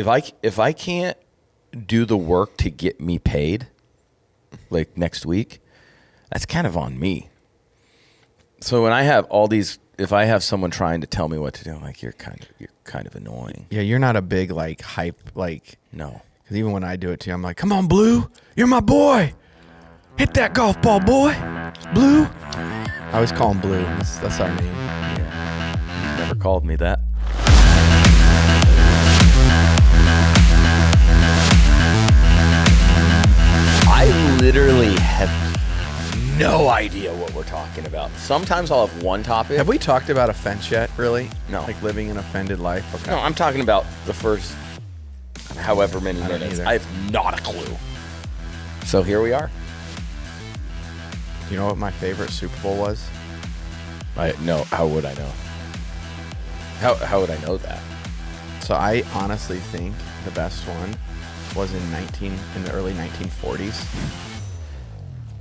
if I can't do the work to get me paid, like next week, that's kind of on me. So when I have all these, if I have someone trying to tell me what to do, I'm like, you're kind of annoying. Yeah, you're not a big like hype like. No. Because even when I do it to you, I'm like, come on, Blue, you're my boy. Hit that golf ball, boy. Blue. I always call him Blue. That's our name. Yeah. He's never called me that. I literally have no idea what we're talking about. Sometimes I'll have one topic. Have we talked about offense yet, really? No. Like living an offended life? Okay. No, I'm talking about the first however many minutes. either. I have not a clue. So here we are. Do you know what my favorite Super Bowl was? No, how would I know? How would I know that? So I honestly think the best one was in the early 1940s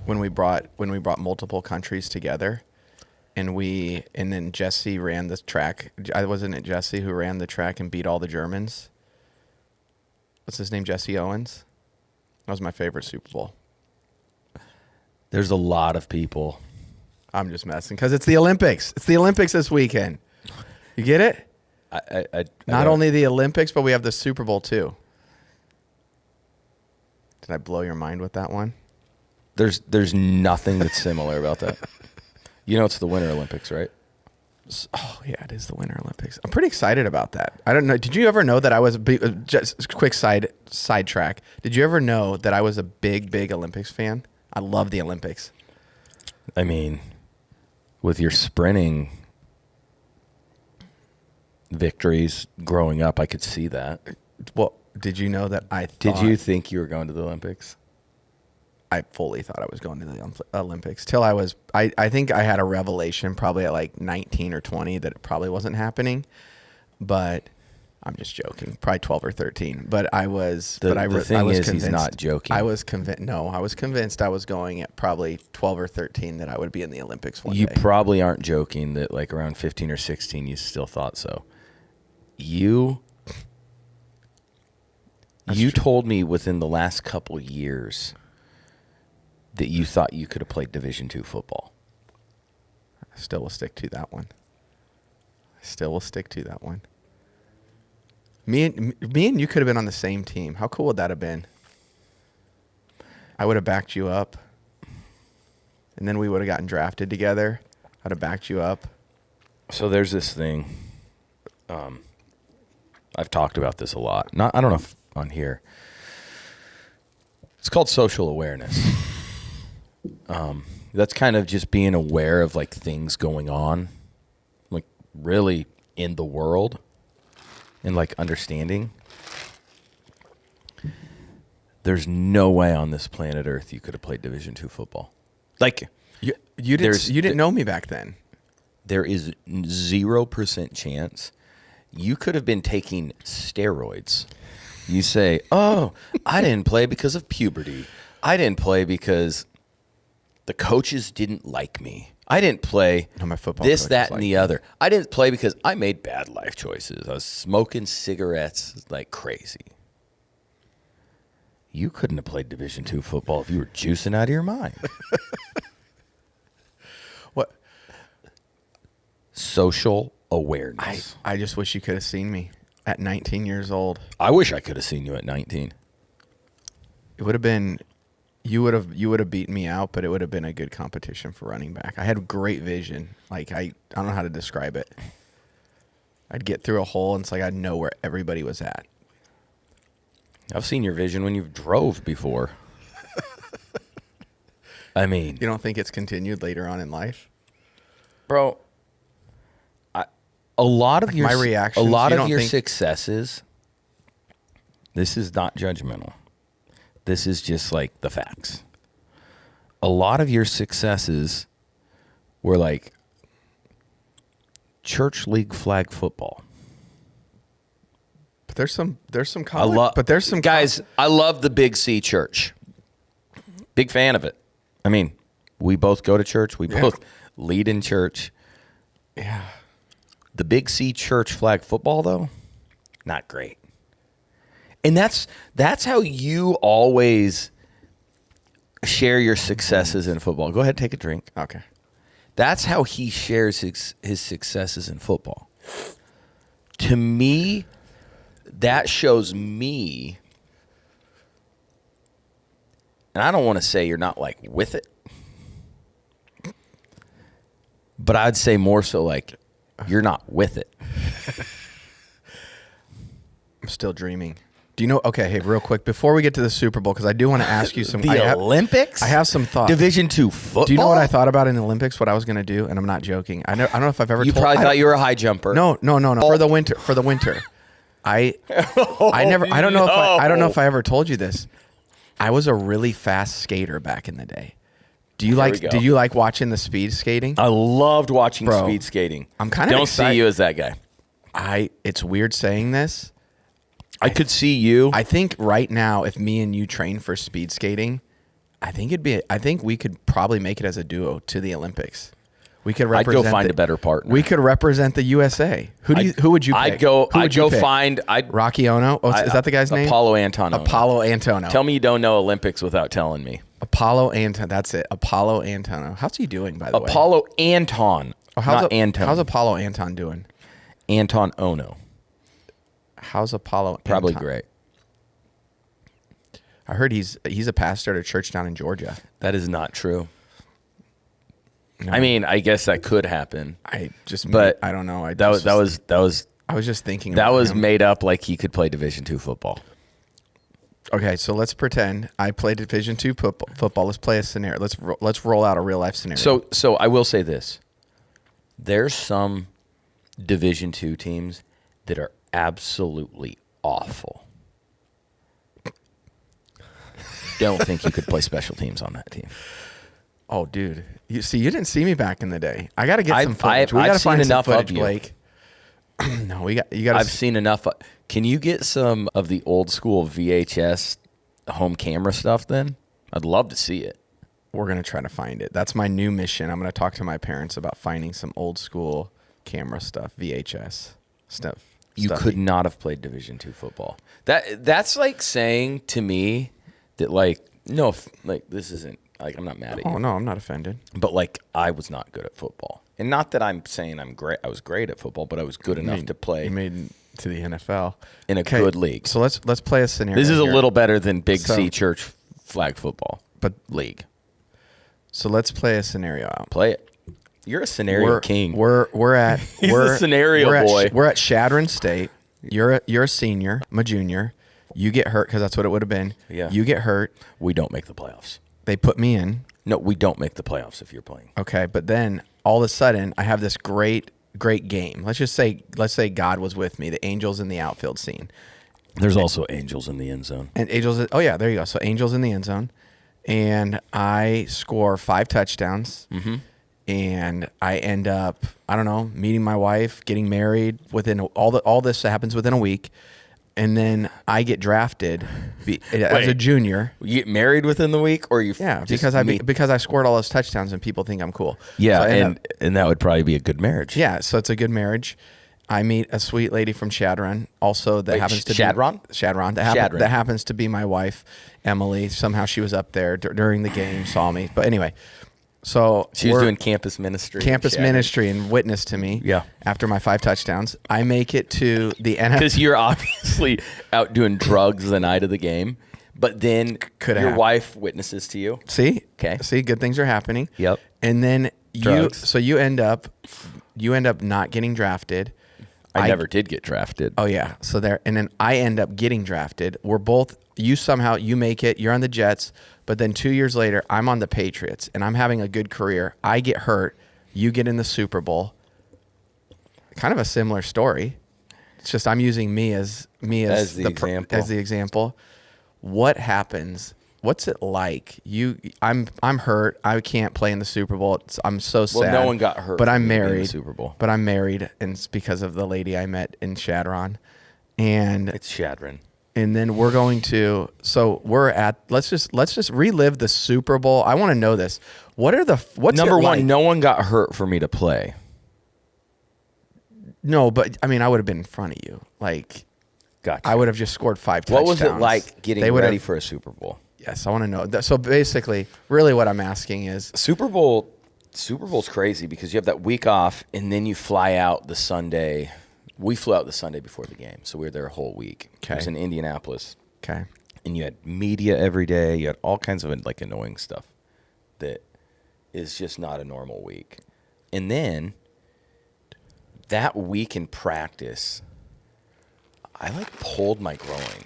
when we brought multiple countries together, and then Jesse ran the track. Wasn't it Jesse who ran the track and beat all the Germans? What's his name? Jesse Owens. That was my favorite Super Bowl. There's a lot of people. I'm just messing because it's the Olympics. It's the Olympics this weekend. You get it? I Not only the Olympics, but we have the Super Bowl too. Did I blow your mind with that one? There's nothing that's similar about that. You know, it's the Winter Olympics, right? Oh yeah, it is the Winter Olympics. I'm pretty excited about that. I don't know. Did you ever know that I was just a quick sidetrack? Did you ever know that I was a big Olympics fan? I love the Olympics. I mean, with your sprinting victories growing up, I could see that. Well, did you know that Did you think you were going to the Olympics? I fully thought I was going to the Olympics till I think I had a revelation probably at like 19 or 20 that it probably wasn't happening, but I'm just joking. Probably 12 or 13, but I was. The thing I was is, convinced, he's not joking. I was convinced. No, I was convinced I was going at probably 12 or 13 that I would be in the Olympics one You day. probably aren't joking that like around 15 or 16 you still thought so. You told me within the last couple years that you thought you could have played Division II football. I still will stick to that one. Me and you could have been on the same team. How cool would that have been? I would have backed you up. And then we would have gotten drafted together. I'd have backed you up. So there's this thing. I've talked about this a lot. I don't know if on here. It's called social awareness. That's kind of just being aware of like things going on, like really in the world, and like understanding. There's no way on this planet Earth you could have played Division II football. Like you didn't know me back then. There is 0% chance you could have been taking steroids. You say, "Oh, I didn't play because of puberty. I didn't play because the coaches didn't like me. I didn't play my football this, coaches that, and liked the me. other. I didn't play because I made bad life choices. I was smoking cigarettes like crazy." You couldn't have played Division II football if you were juicing out of your mind. What? Social awareness. I just wish you could have seen me at 19 years old. I wish I could have seen you at 19. It would have been, you would have beaten me out, but it would have been a good competition for running back. I had great vision. Like I don't know how to describe it. I'd get through a hole and it's like I'd know where everybody was at. I've seen your vision when you've drove before. I mean, You don't think it's continued later on in life? bro, a lot of your my reactions, a lot you of don't your think- successes. This is not judgmental. This is just like the facts. A lot of your successes were like church league flag football. But there's some college, but there's some guys. I love the Big C Church. Big fan of it. I mean, we both go to church. We both lead in church. Yeah. The Big C Church flag football, though, not great. And that's how you always share your successes in football. Go ahead, take a drink. Okay. That's how he shares his successes in football. To me, that shows me, and I don't want to say you're not like with it, but I'd say more so like you're not with it. I'm still dreaming. Do you know? Okay, hey, real quick before we get to the Super Bowl, because I do want to ask you some. Olympics. I have some thoughts. Division II football. Do you know what I thought about in the Olympics? What I was going to do, and I'm not joking. I don't know if I've ever. You probably thought you were a high jumper. No. For the winter. I never. I don't know if I don't know if I ever told you this. I was a really fast skater back in the day. Do you like watching the speed skating? I loved watching speed skating. I'm kind of don't excited. see you as that guy. It's weird saying this. I could see you. I think right now, if me and you train for speed skating, I think we could probably make it as a duo to the Olympics. We could represent. I'd go find a better partner. We could represent the USA. Who would you pick? I'd go find Rocky Ono. Oh, is that the guy's name? Apollo Anton. Apollo Antono. Tell me you don't know Olympics without telling me. Apollo Anton. That's it. Apollo Antono. How's he doing, by the way? Apollo Anton. Not Anton. How's Apollo Anton doing? Anton Ono. How's Apollo? Probably Anton? great. I heard he's a pastor at a church down in Georgia. That is not true. No. I mean, I guess that could happen. I don't know. That was. I was just thinking. That about was him. made up like he could play Division II football. Okay, so let's pretend I play Division II football. Let's play a scenario. Let's roll out a real life scenario. So I will say this: there's some Division II teams that are absolutely awful. Don't think you could play special teams on that team. Oh, dude, you didn't see me back in the day. I got to get some footage. We got to find enough footage, of you. Blake. No, you got. I've seen enough. Can you get some of the old school VHS home camera stuff? Then I'd love to see it. We're gonna try to find it. That's my new mission. I'm gonna talk to my parents about finding some old school camera stuff, VHS stuff. You could not have played Division II football. That's like saying to me that this isn't like I'm not mad at you. Oh no, I'm not offended. But like I was not good at football. And not that I'm saying I'm great. I was great at football, but I was good enough to play. You made it to the NFL in a good league. So let's play a scenario. This is here. a little better than Big C church flag football, but league. So let's play a scenario out. Play it. You're a scenario king. We're at He's a scenario boy. We're at Shadron State. You're a senior. I'm a junior. You get hurt because that's what it would have been. Yeah. You get hurt. We don't make the playoffs. They put me in. No, we don't make the playoffs if you're playing. Okay, but then all of a sudden I have this great game. Let's say God was with me. The angels in the outfield scene. There's also angels in the end zone. And angels. Oh yeah, there you go. So angels in the end zone, and I score 5 touchdowns. Mm-hmm. And I end up, I don't know, meeting my wife, getting married within all this happens within a week. And then I get drafted as a junior. You get married within the week, or you? Yeah, because I scored all those touchdowns and people think I'm cool. Yeah, so and that would probably be a good marriage. Yeah, so it's a good marriage. I meet a sweet lady from Shadron, also that happens to Shadron. That happens to be my wife, Emily. Somehow she was up there during the game, saw me. But anyway. So she was doing campus ministry and witnessed to me. Yeah. After my 5 touchdowns, I make it to the NFL because you're obviously out doing drugs the night of the game. But then your wife witnesses to you. See, okay. See, good things are happening. Yep. And then you end up not getting drafted. I never did get drafted. Oh yeah. So and then I end up getting drafted. We're both. You make it. You're on the Jets. But then 2 years later, I'm on the Patriots, and I'm having a good career. I get hurt. You get in the Super Bowl. Kind of a similar story. It's just I'm using me as the example. What happens? What's it like? I'm hurt. I can't play in the Super Bowl. I'm so sad. Well, no one got hurt. But I'm married. In the Super Bowl. But I'm married, and it's because of the lady I met in Shadron. And it's Shadron. And then we're going to, let's just relive the Super Bowl. I want to know this. What's number it like? one? No one got hurt for me to play. No, but I mean, I would have been in front of you. Like, Gotcha. I would have just scored 5 touchdowns. What was it like getting ready for a Super Bowl? Yes, I want to know. So basically, really what I'm asking is... Super Bowl's crazy because you have that week off, and then you fly out the Sunday. We flew out the Sunday before the game, so we were there a whole week. Okay. It was in Indianapolis. Okay. And you had media every day. You had all kinds of like annoying stuff that is just not a normal week. And then that week in practice, I like pulled my groin.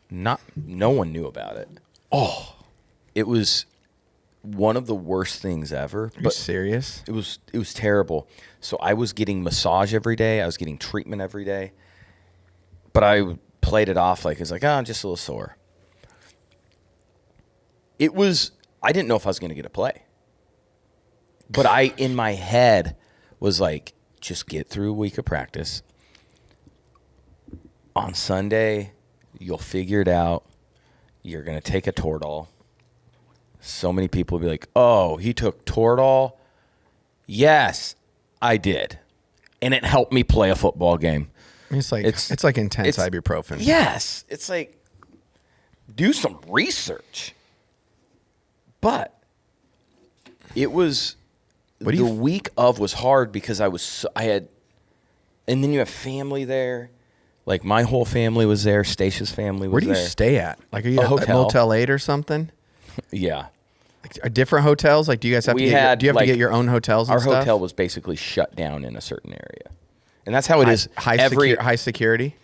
No one knew about it. Oh, it was one of the worst things ever. Are you serious? It was terrible. So I was getting massage every day. I was getting treatment every day. But I played it off like it's like, I'm just a little sore. I didn't know if I was going to get a play. But I, in my head, was like, just get through a week of practice. On Sunday, you'll figure it out. You're going to take a Toradol. So many people will be like, oh, he took Toradol? Yes, I did. And it helped me play a football game. It's like intense ibuprofen. Yes. It's like, do some research. But it was, the week of was hard because I had, and then you have family there. Like my whole family was there. Stacia's family was there. Where do you stay at? Like, are you at hotel. Motel 8 or something? Yeah. Like, are different hotels? Like, do you guys have to get your own hotels and our stuff? Our hotel was basically shut down in a certain area. And that's how it is. High security?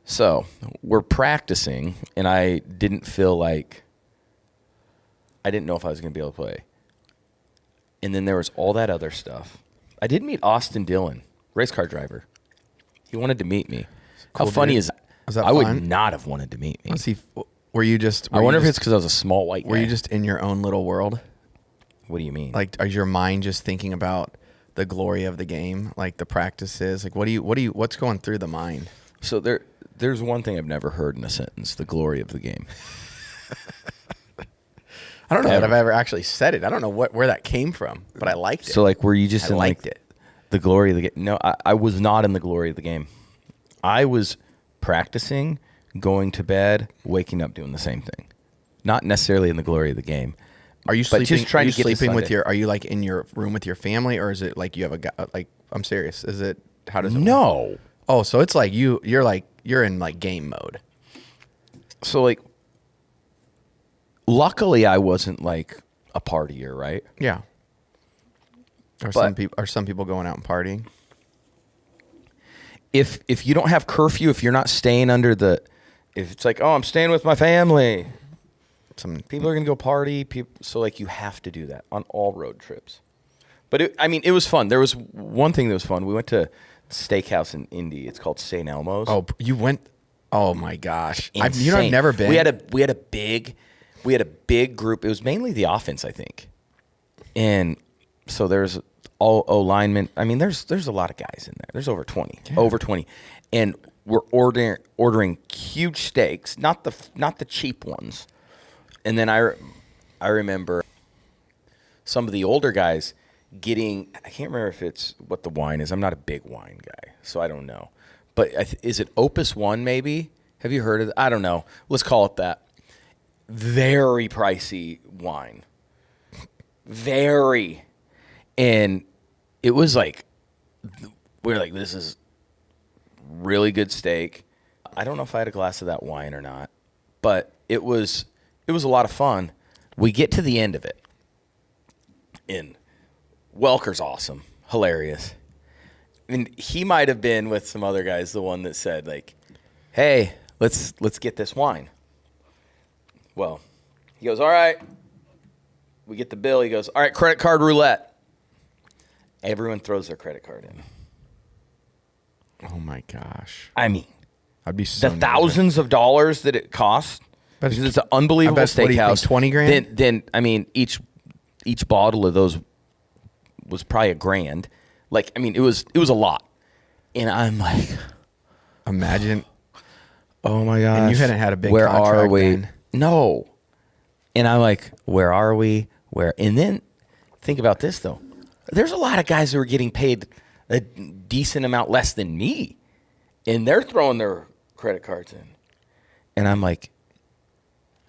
So we're practicing, and I didn't know if I was going to be able to play. And then there was all that other stuff. I did meet Austin Dillon, race car driver. He wanted to meet me. Cool, how funny dude. is that? Was that I fun? would not have wanted to meet me. Were you just... I wonder if it's because I was a small white guy. Were you just in your own little world? What do you mean? Like, is your mind just thinking about the glory of the game, like the practices? Like, what's going through the mind? So there's one thing I've never heard in a sentence: the glory of the game. I don't know that I've ever actually said it. I don't know where that came from, but I liked it. So, like, were you just in liked like it. The glory of the game? No, I was not in the glory of the game. I was practicing, going to bed, waking up, doing the same thing. Not necessarily in the glory of the game. Are you sleeping? Just trying to get sleeping to with your? Are you like in your room with your family, or is it like you have a guy? Like, I'm serious. Is it? How does it? No. Work? Oh, so it's like you're in like game mode. So like, luckily I wasn't like a partier, right? Yeah. Are some people going out and partying? If you don't have curfew, if you're not staying if it's like, oh, I'm staying with my family. Some people are going to go party. So, like, you have to do that on all road trips. But, it was fun. There was one thing that was fun. We went to Steakhouse in Indy. It's called St. Elmo's. Oh, you went? Oh, my gosh. I've never been. We had a big group. It was mainly the offense, I think. And so there's all O-linemen. There's a lot of guys in there. There's over 20. Yeah. Over 20. And we're ordering huge steaks, not the cheap ones. And then I remember some of the older guys getting, I can't remember if it's what the wine is. I'm not a big wine guy, so I don't know. But is it Opus One maybe? Have you heard of it? I don't know. Let's call it that. Very pricey wine. Very. And it was like, we're like, this is really good steak. I don't know if I had a glass of that wine or not, but it was a lot of fun. We get to the end of it, and Welker's awesome, hilarious. And he might have been with some other guys the one that said, like, hey, let's get this wine. Well, he goes, all right. We get the bill. He goes, all right, credit card roulette. Everyone throws their credit card in. Oh, my gosh. I'd be so the thousands of dollars that it costs. Because it's an unbelievable steakhouse. 20 grand? Then each bottle of those was probably $1,000. Like, it was a lot. And I'm like, imagine. Oh my gosh. And you hadn't had a big Where contract are we? then. No. And I'm like, where are we? And then think about this though. There's a lot of guys who are getting paid a decent amount less than me, and they're throwing their credit cards in. And I'm like,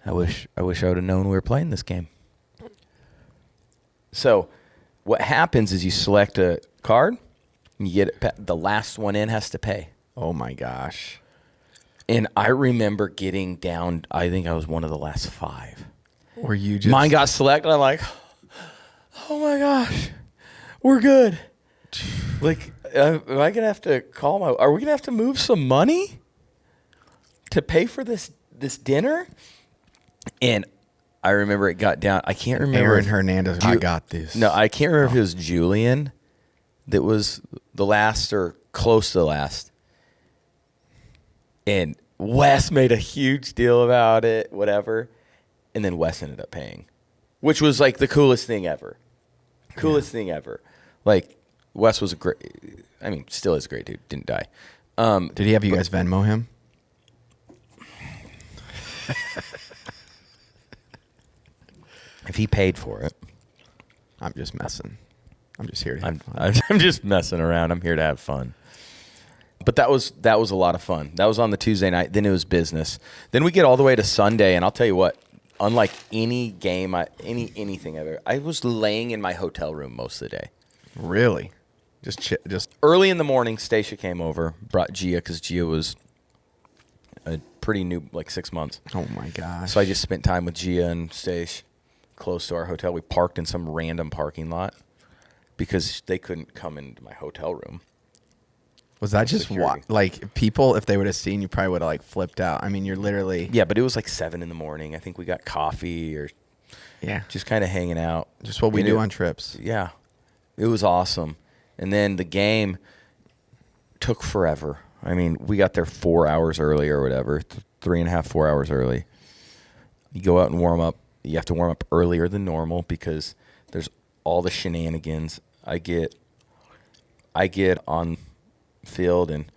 I wish I would have known we were playing this game. So what happens is you select a card, and you get it, the last one in has to pay. Oh, my gosh. And I remember getting down, I think I was one of the last 5. Or you just... Mine got selected. I'm like, oh, my gosh, we're good. Like, am I going to have to call my... Are we going to have to move some money to pay for this dinner? And I remember it got down. I can't remember. Aaron Hernandez, I got this. No, I can't remember if it was Julian that was the last or close to the last. And Wes made a huge deal about it, whatever. And then Wes ended up paying, which was like the coolest thing ever. Coolest thing ever. Like, Wes was a great, I mean, still is a great dude. Didn't die. Did he have you guys Venmo him? If he paid for it. I'm just messing. I'm just here to have fun. I'm just messing around. I'm here to have fun. But that was a lot of fun. That was on the Tuesday night. Then it was business. Then we get all the way to Sunday, and I'll tell you what, unlike any game, anything ever, I was laying in my hotel room most of the day. Really? Just Early in the morning, Stacia came over, brought Gia, because Gia was a pretty new, like 6 months. oh my gosh. So I just spent time with Gia and Stacia close to our hotel. We parked in some random parking lot because they couldn't come into my hotel room. Was that just Security. like people, if they would have seen you, probably would have like flipped out. I mean, you're literally... Yeah, but it was like 7 in the morning. I think we got coffee or Yeah. just kind of hanging out. Just what we And do on trips. Yeah. It was awesome. And then the game took forever. I mean, we got there 4 hours early or whatever, 3.5, 4 hours early. You go out and warm up. You have to warm up earlier than normal because there's all the shenanigans. I get on field and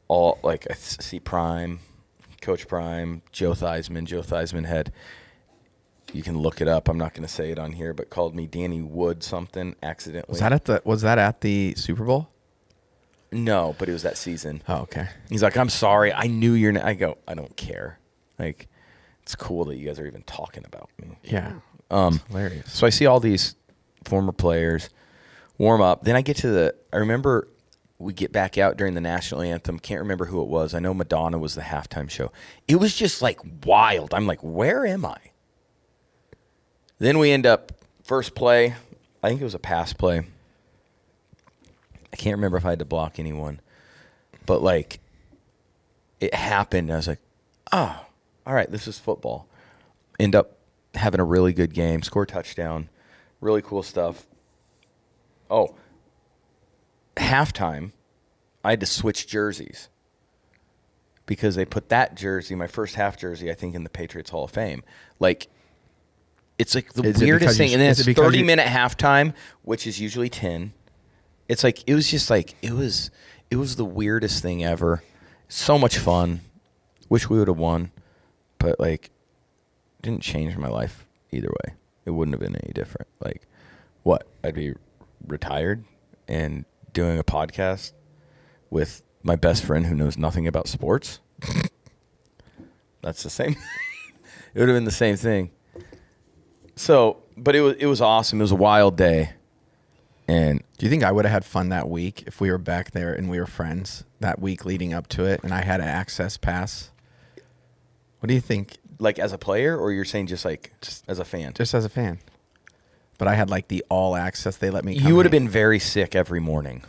all, like, I see Prime, Coach Prime, Joe Theismann had, you can look it up, I'm not going to say it on here, but called me Danny Wood something accidentally. Was that at the Super Bowl? No, but it was that season. Oh, okay. He's like, I'm sorry, I knew your name. I go, I don't care. Like, it's cool that you guys are even talking about me. Yeah. It's hilarious. So I see all these former players warm up. Then I get to I remember we get back out during the national anthem. Can't remember who it was. I know Madonna was the halftime show. It was just like wild. I'm like, where am I? Then we end up first play. I think it was a pass play. I can't remember if I had to block anyone. But like, it happened. I was like, oh, all right, this is football. End up having a really good game. Score a touchdown. Really cool stuff. Oh, halftime, I had to switch jerseys because they put that jersey, my first half jersey, I think, in the Patriots Hall of Fame. Like, it's like the weirdest thing. And then it's 30-minute halftime, which is usually 10. It's like, it was just like, it was the weirdest thing ever. So much fun. Wish we would have won. But, like, didn't change my life either way. It wouldn't have been any different. Like, what? I'd be retired and doing a podcast with my best friend who knows nothing about sports. That's the same. It would have been the same thing. So, but it was awesome. It was a wild day. And do you think I would have had fun that week if we were back there and we were friends that week leading up to it and I had an access pass? What do you think? Like as a player, or you're saying just as a fan? Just as a fan. But I had like the all access. They let me come You would have been very sick every morning.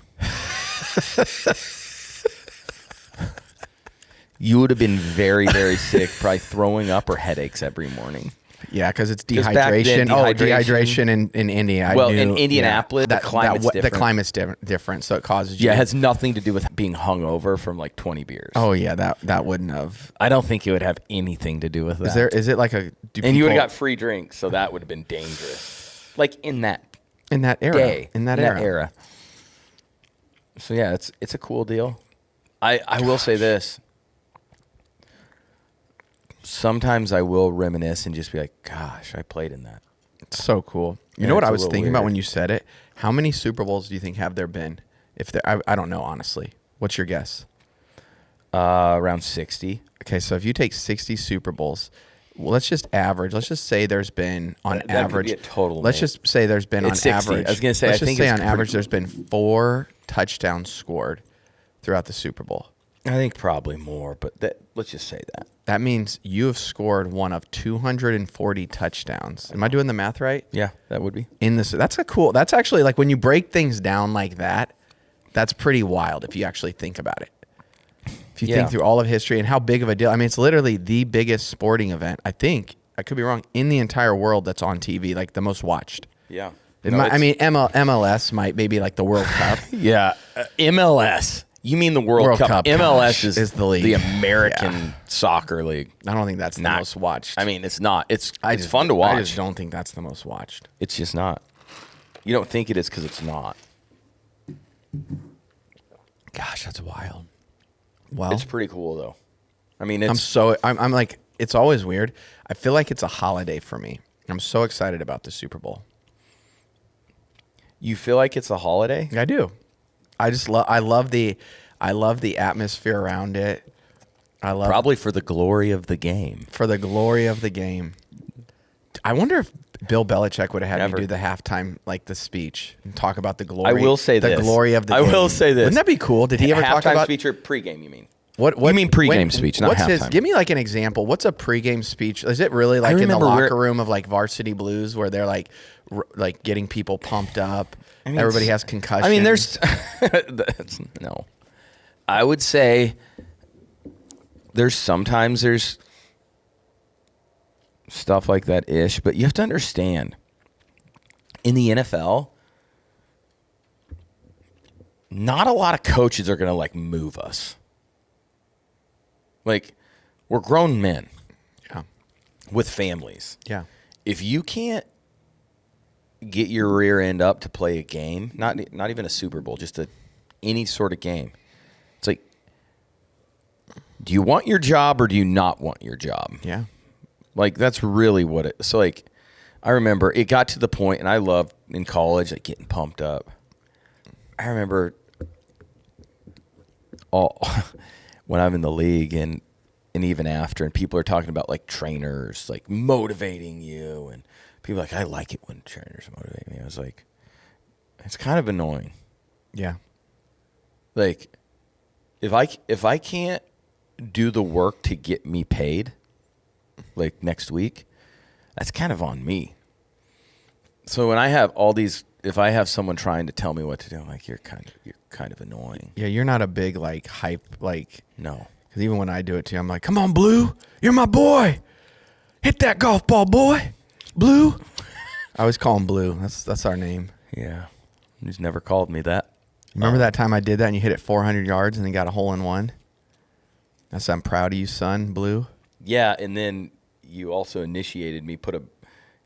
You would have been very, very sick, probably throwing up or headaches every morning. Yeah, because it's 'Cause back then, dehydration. Dehydration in India. Well, in Indianapolis, the climate's different. The climate's different, so it causes you. Yeah, it has nothing to do with being hungover from like 20 beers. Oh yeah, that wouldn't have. I don't think it would have anything to do with that. Is it like a? And you would have got free drinks, so that would have been dangerous. Like in that era. Day, in that era. So yeah, it's a cool deal. I will say this. Sometimes I will reminisce and just be like, gosh, I played in that. It's so cool. You Yeah, know what it's I a was little thinking about weird. when you said it? How many Super Bowls do you think have there been? If there, I don't know, honestly. What's your guess? Around 60. Okay, so if you take 60 Super Bowls, well, let's just average. Let's just say there's been on That average. could be a total. Let's just say there's been It's on 60. average. I was gonna say, Let's I just think say it's on average there's been 4 touchdowns scored throughout the Super Bowl. I think probably more, but let's just say that. That means you have scored one of 240 touchdowns. Am I doing the math right? Yeah, that would be. That's actually like when you break things down like that, that's pretty wild if you actually think about it. If you think through all of history and how big of a deal. I mean, it's literally the biggest sporting event, I think, I could be wrong, in the entire world that's on TV, like the most watched. Yeah. MLS might maybe like the World Cup. Yeah. MLS. You mean the World Cup. MLS is the league. The American soccer league. I don't think that's the most watched. I mean, it's not. It's fun to watch. I just don't think that's the most watched. It's just not. You don't think it is because it's not. Gosh, that's wild. Well, It's pretty cool, though. I mean, I'm like, it's always weird. I feel like it's a holiday for me. I'm so excited about the Super Bowl. You feel like it's a holiday? I do. I love the atmosphere around it. Probably for the glory of the game. For the glory of the game. I wonder if Bill Belichick would have had me do the halftime, like the speech, and talk about the glory. I will say the this. glory of the game. I will say this. Wouldn't that be cool? Did he ever talk about halftime speech or pregame? You mean? What you mean pregame speech, not halftime? Give me like an example. What's a pregame speech? Is it really like in the locker room of like Varsity Blues where they're like getting people pumped up? I mean, everybody has concussions. I mean, there's no. I would say there's stuff like that ish, but you have to understand in the NFL, not a lot of coaches are going to like move us. Like, we're grown men. Yeah. With families. Yeah. If you can't get your rear end up to play a game, not even a Super Bowl, just any sort of game, it's like, do you want your job or do you not want your job? Yeah. Like, that's really what it. So, like, I remember it got to the point, and I loved in college, like, getting pumped up. I remember when I'm in the league and even after, and people are talking about, like, trainers, like, motivating you, and people are like, I like it when trainers motivate me. I was like, it's kind of annoying. Yeah. Like, if I can't do the work to get me paid, like next week, that's kind of on me. So when I have if I have someone trying to tell me what to do, I'm like, you're kind of annoying. Yeah, you're not a big like hype no. Because even when I do it too, I'm like, come on, Blue, you're my boy. Hit that golf ball, boy. Blue. I always call him Blue. That's our name. Yeah, he's never called me that. Remember that time I did that and you hit it 400 yards and then got a hole in one? I said, I'm proud of you, son, Blue. Yeah, and then you also initiated me,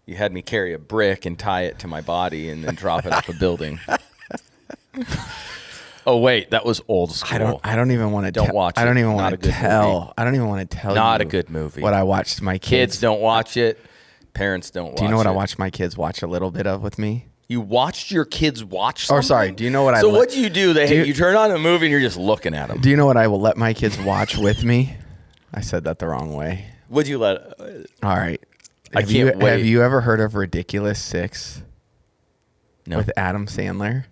you had me carry a brick and tie it to my body and then drop it up a building. Oh wait, that was old school. I don't even want to watch it. I don't even Not want a to good tell. movie. I don't even want to tell Not you a good movie. What I watched my Kids don't watch it. Parents don't watch it. Do you know what I watched my kids watch a little bit of with me? You watched your kids watch something? Or sorry, do you know what So what do you do? You turn on a movie and you're just looking at them. Do you know what I will let my kids watch with me? I said that the wrong way. Would you let? All right. I can't wait. Have you ever heard of Ridiculous 6? No. With Adam Sandler?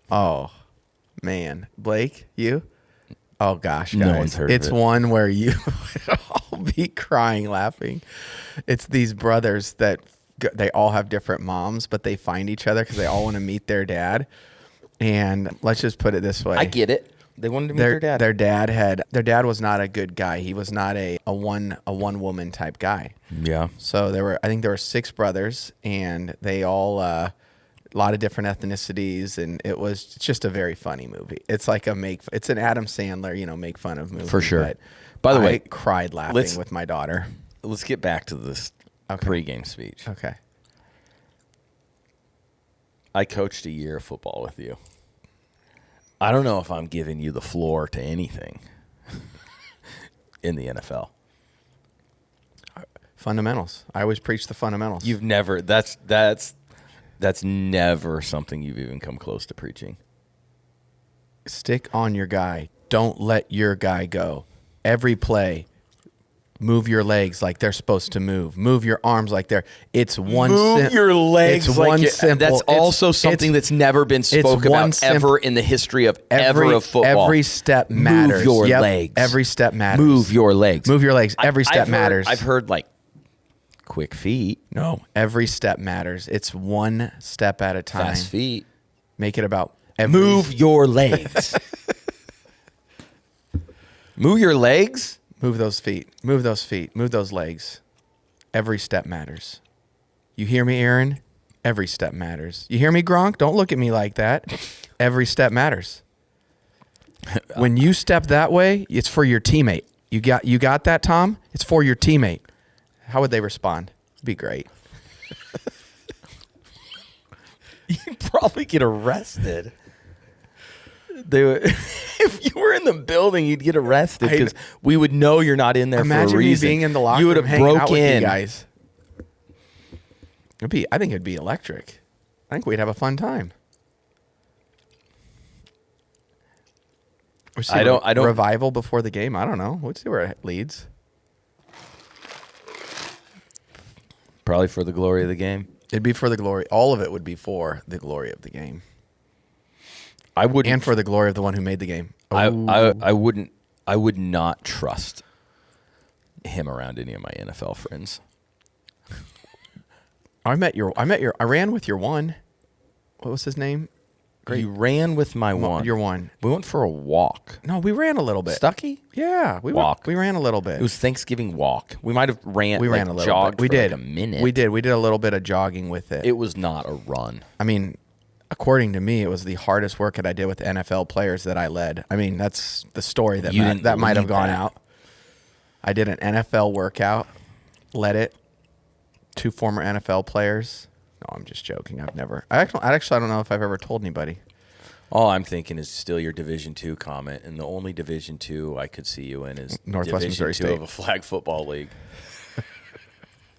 Oh, man. Blake, you? Oh, gosh, guys. No one's heard of It's it. one where you would all be crying, laughing. It's these brothers that they all have different moms, but they find each other because they all want to meet their dad. And let's just put it this way. I get it. They wanted to meet their dad. Their dad was not a good guy. He was not a one woman type guy. Yeah. So I think there were 6 brothers, and they all a lot of different ethnicities, and it's just a very funny movie. It's like it's an Adam Sandler, make fun of movie. For sure. But By the I way, cried laughing with my daughter. Let's get back to this pregame speech. Okay. I coached a year of football with you. I don't know if I'm giving you the floor to anything in the NFL. Fundamentals. I always preach the fundamentals. You've never. That's never something you've even come close to preaching. Stick on your guy. Don't let your guy go. Every play, move your legs like they're supposed to move. Move your arms like they're. It's one. Move your legs. It's like one simple. That's also something that's never been spoke about ever in the history of football. Every step matters. Move your legs. Every step matters. Move your legs. Move your legs. Every step matters. I've heard like quick feet. No, every step matters. It's one step at a time. Fast feet. Make it about move your legs. Move your legs. Move those feet. Move those feet. Move those legs. Every step matters. You hear me, Aaron? Every step matters. You hear me, Gronk? Don't look at me like that. Every step matters. When you step that way, it's for your teammate. You got that, Tom? It's for your teammate. How would they respond? It'd be great. You'd probably get arrested. They would, if you were in the building, you'd get arrested because we would know you're not in there for a reason. Imagine me being in the locker room. You would have broke out with in, you guys. I think it'd be electric. I think we'd have a fun time. I don't revival before the game. I don't know. Let's see where it leads. Probably for the glory of the game. It'd be for the glory. All of it would be for the glory of the game. I would, and for the glory of the one who made the game. I wouldn't. I would not trust him around any of my NFL friends. I ran with your one. What was his name? Great. You ran with my one. Your one. We went for a walk. No, we ran a little bit. Stucky? Yeah, we ran a little bit. It was Thanksgiving walk. We might have ran. We ran a little jogged bit. We for did like a minute. We did. We did a little bit of jogging with it. It was not a run. I mean, according to me, it was the hardest workout I did with NFL players that I led. I mean, that's the story that might have gone out. I did an NFL workout, led it. 2 former NFL players. No, I'm just joking. I don't know if I've ever told anybody. All I'm thinking is still your Division II comment, and the only Division II I could see you in is Northwest Division Missouri II State of a flag football league.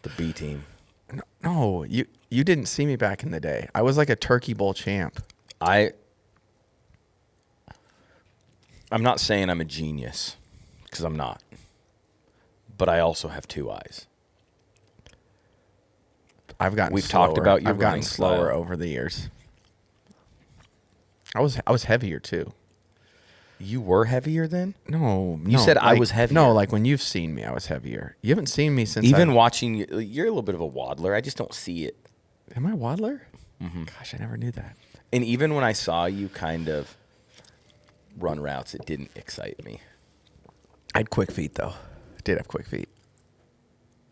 The B team. No, you didn't see me back in the day. I was like a Turkey Bowl champ. I'm not saying I'm a genius, because I'm not. But I also have 2 eyes. We've talked about your I've gotten running slower style. over the years. I was heavier too. You were heavier then? No, you said I was heavier. No, like when you've seen me, I was heavier. You haven't seen me since. Even watching you, you're a little bit of a waddler. I just don't see it. Am I a waddler? Mm-hmm. Gosh, I never knew that. And even when I saw you kind of run routes, it didn't excite me. I had quick feet though. I did have quick feet.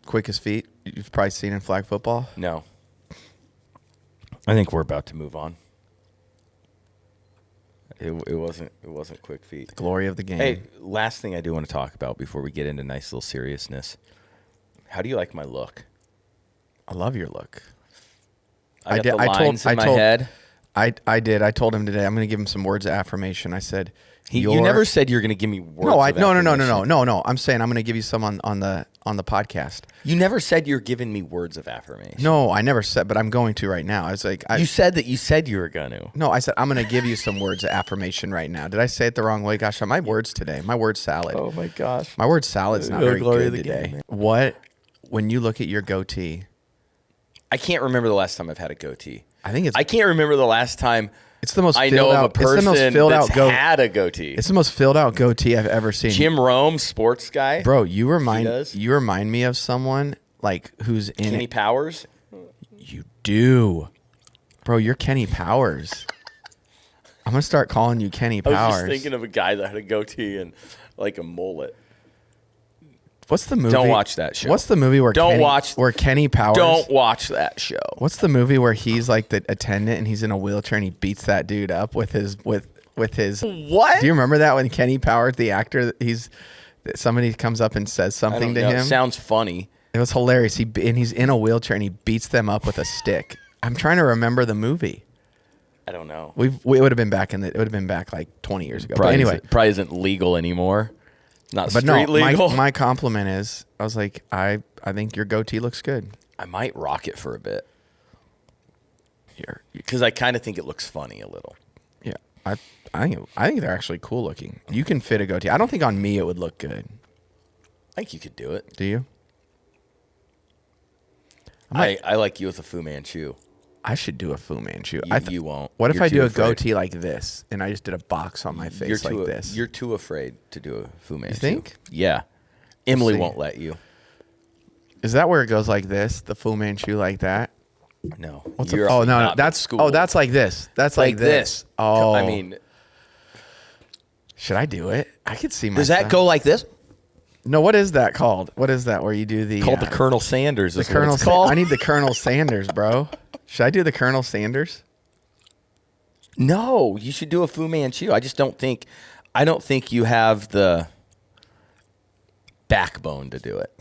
Quickest feet you've probably seen in flag football? No. I think we're about to move on. It wasn't quick feet. The glory of the game. Hey, last thing I do want to talk about before we get into nice little seriousness. How do you like my look? I love your look. I got the lines in my head. I did. I told him today I'm going to give him some words of affirmation. I said, you never said you're going to give me words. No, of affirmation. No. I'm saying I'm going to give you some on the podcast. You never said you're giving me words of affirmation. No, I never said, but I'm going to right now. It's like you said that you said you were going to. No, I said I'm going to give you some words of affirmation right now. Did I say it the wrong way? Gosh, my words today. My word salad. Oh my gosh. My word salad's not very good today. Game, when you look at your goatee? I can't remember the last time I've had a goatee. I can't remember the last time. It's the most I filled know out, of a person that's had a goatee. It's the most filled out goatee I've ever seen. Jim Rome, sports guy. Bro, you remind me of someone like who's in Kenny Powers. You do. Bro, you're Kenny Powers. I'm going to start calling you Kenny Powers. I was just thinking of a guy that had a goatee and like a mullet. What's the movie? Don't watch that show. What's the movie where Kenny Powers? Don't watch that show. What's the movie where he's like the attendant and he's in a wheelchair and he beats that dude up with his What? Do you remember that when Kenny Powers, the actor, somebody comes up and says something to him? It sounds funny. It was hilarious. He's in a wheelchair and he beats them up with a stick. I'm trying to remember the movie. I don't know. We would have been back it would have been back like 20 years ago. Probably but anyway, probably isn't legal anymore. Not but street legal. My compliment is, I was like, I think your goatee looks good. I might rock it for a bit. Because I kind of think it looks funny a little. Yeah, I think they're actually cool looking. You can fit a goatee. I don't think on me it would look good. I think you could do it. Do you? I like you with a Fu Manchu. I should do a Fu Manchu. You won't. What if You're I do too a afraid. goatee like this, and I just did a box on my face like this? You're too afraid to do a Fu Manchu. You think? Yeah. Emily see. won't let you. Is that where it goes like this? The Fu Manchu like that? No. What's You're oh no, not that's school. oh that's like this. That's like this. Oh, I mean, should I do it? I could see does that myself. go like this? No, what is that called? What is that where you do the Called the Colonel Sanders. the Is Colonel? what it's called. I need the Colonel Sanders, bro. Should I do the Colonel Sanders? No, you should do a Fu Manchu. I don't think you have the backbone to do it.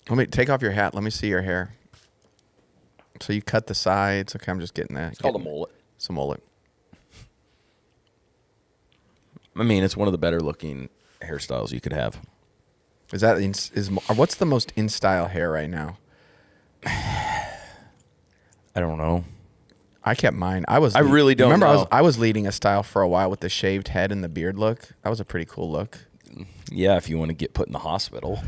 Let me take off your hat. Let me see your hair. So you cut the sides. Okay, I'm just getting that. It's called a mullet. It's a mullet. I mean, it's one of the better looking hairstyles you could have. Is that what's the most in style hair right now? I don't know. I kept mine. I really don't remember. know. I was leading a style for a while with the shaved head and the beard look. That was a pretty cool look. Yeah, if you want to get put in the hospital.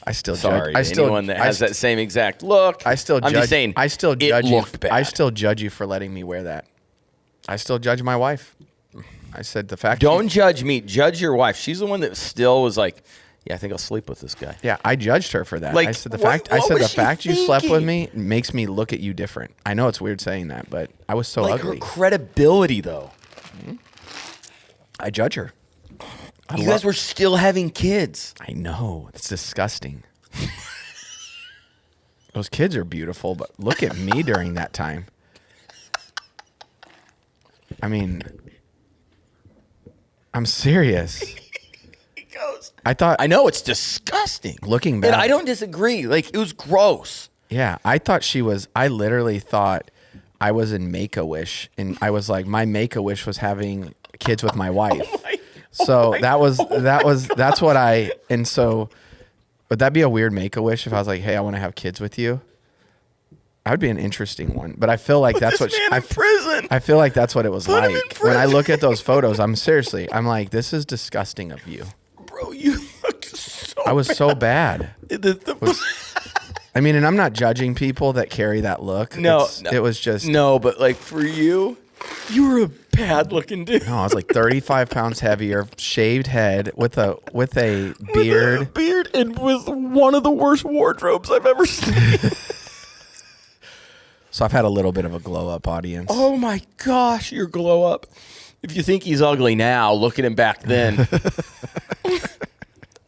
I still Sorry, judge. I still anyone that has that same exact look. I'm judge, just saying. I still judge it you. looked bad. I still judge you for letting me wear that. I still judge my wife. I said the fact. Don't judge me. Judge your wife. She's the one that still was like, "Yeah, I think I'll sleep with this guy." Yeah, I judged her for that. Like, I said the what- fact. I what said was the she fact you slept with thinking? me makes me look at you different. I know it's weird saying that, but I was so Like ugly. her credibility, though. I judge her. You guys were still having kids. I know. It's disgusting. Those kids are beautiful, but look at me during that time. I mean, I'm serious. He goes. I thought, I know it's disgusting. Looking And back, I don't disagree. Like it was gross. yeah, I thought she was, I literally thought I was in Make-A-Wish, and I was like, my Make-A-Wish was having kids with my wife. So that's what I, and so would that be a weird Make-A-Wish if I was like, hey, I want to have kids with you? That would be an interesting one, but I feel like that's what prison. I feel like that's what it was Put him in like. When I prison. look at those photos, I'm like, this is disgusting of you. Bro, you looked so I was so bad. The- I mean, and I'm not judging people that carry that look. No, It was just, no, but like for you, you were a bad looking dude. no, I was like 35 pounds heavier, shaved head with a beard. With a beard and with one of the worst wardrobes I've ever seen. So I've had a little bit of a glow up audience. Oh my gosh, your glow up. If you think he's ugly now, look at him back then.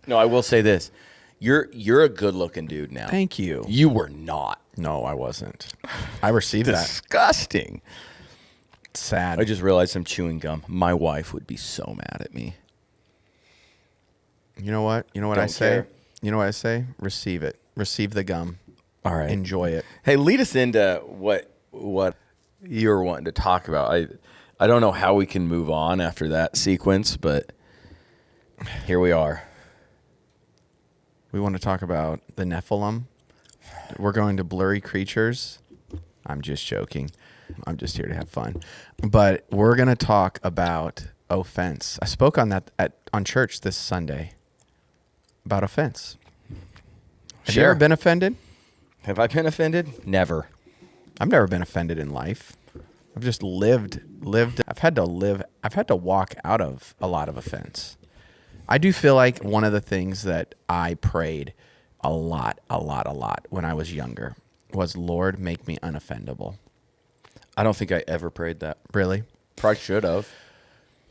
No, I will say this. You're a good looking dude now. Thank you. You were not. No, I wasn't. I received that. Disgusting. Sad. I just realized I'm chewing gum. My wife would be so mad at me. You know what? I Don't say? care. You know what I say? Receive it. Receive the gum. All right. Enjoy it. Hey, lead us into what you're wanting to talk about. I don't know how we can move on after that sequence, but here we are. We want to talk about the Nephilim. We're going to blurry creatures. I'm just joking. I'm just here to have fun. But we're going to talk about offense. I spoke on that on church this Sunday about offense. Have you Sure. ever been offended? Have I been offended? Never. I've never been offended in life. I've just lived. I've had to walk out of a lot of offense. I do feel like one of the things that I prayed a lot when I was younger was, Lord, make me unoffendable. I don't think I ever prayed that. Really? Probably should have.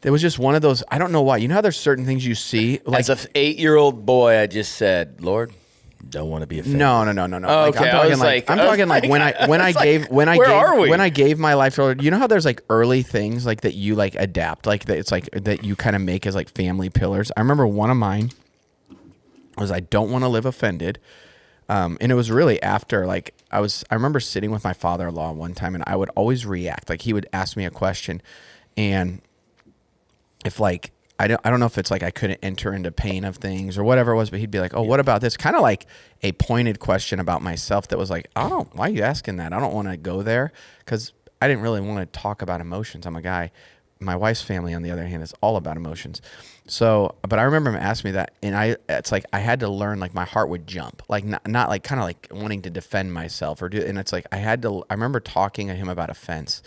It was just one of those, I don't know why. You know how there's certain things you see? Like, As an 8-year-old boy, I just said, Lord, don't want to be offended. No. Oh, Like, okay, I'm talking like when I gave my life to Lord. You know how there's like early things like that you like adapt, like that it's like that you kind of make as like family pillars. I remember one of mine was, I don't want to live offended. And it was really after, like, I remember sitting with my father-in-law one time, and I would always react. Like, he would ask me a question, and if like I don't know if it's like I couldn't enter into pain of things or whatever it was, but he'd be like, oh, what about this? Kind of like a pointed question about myself that was like, why are you asking that? I don't want to go there, because I didn't really want to talk about emotions. I'm a guy. My wife's family, on the other hand, is all about emotions. So, but I remember him asking me that, and it's like I had to learn, like my heart would jump, like not like kind of like wanting to defend myself and it's like I remember talking to him about offense,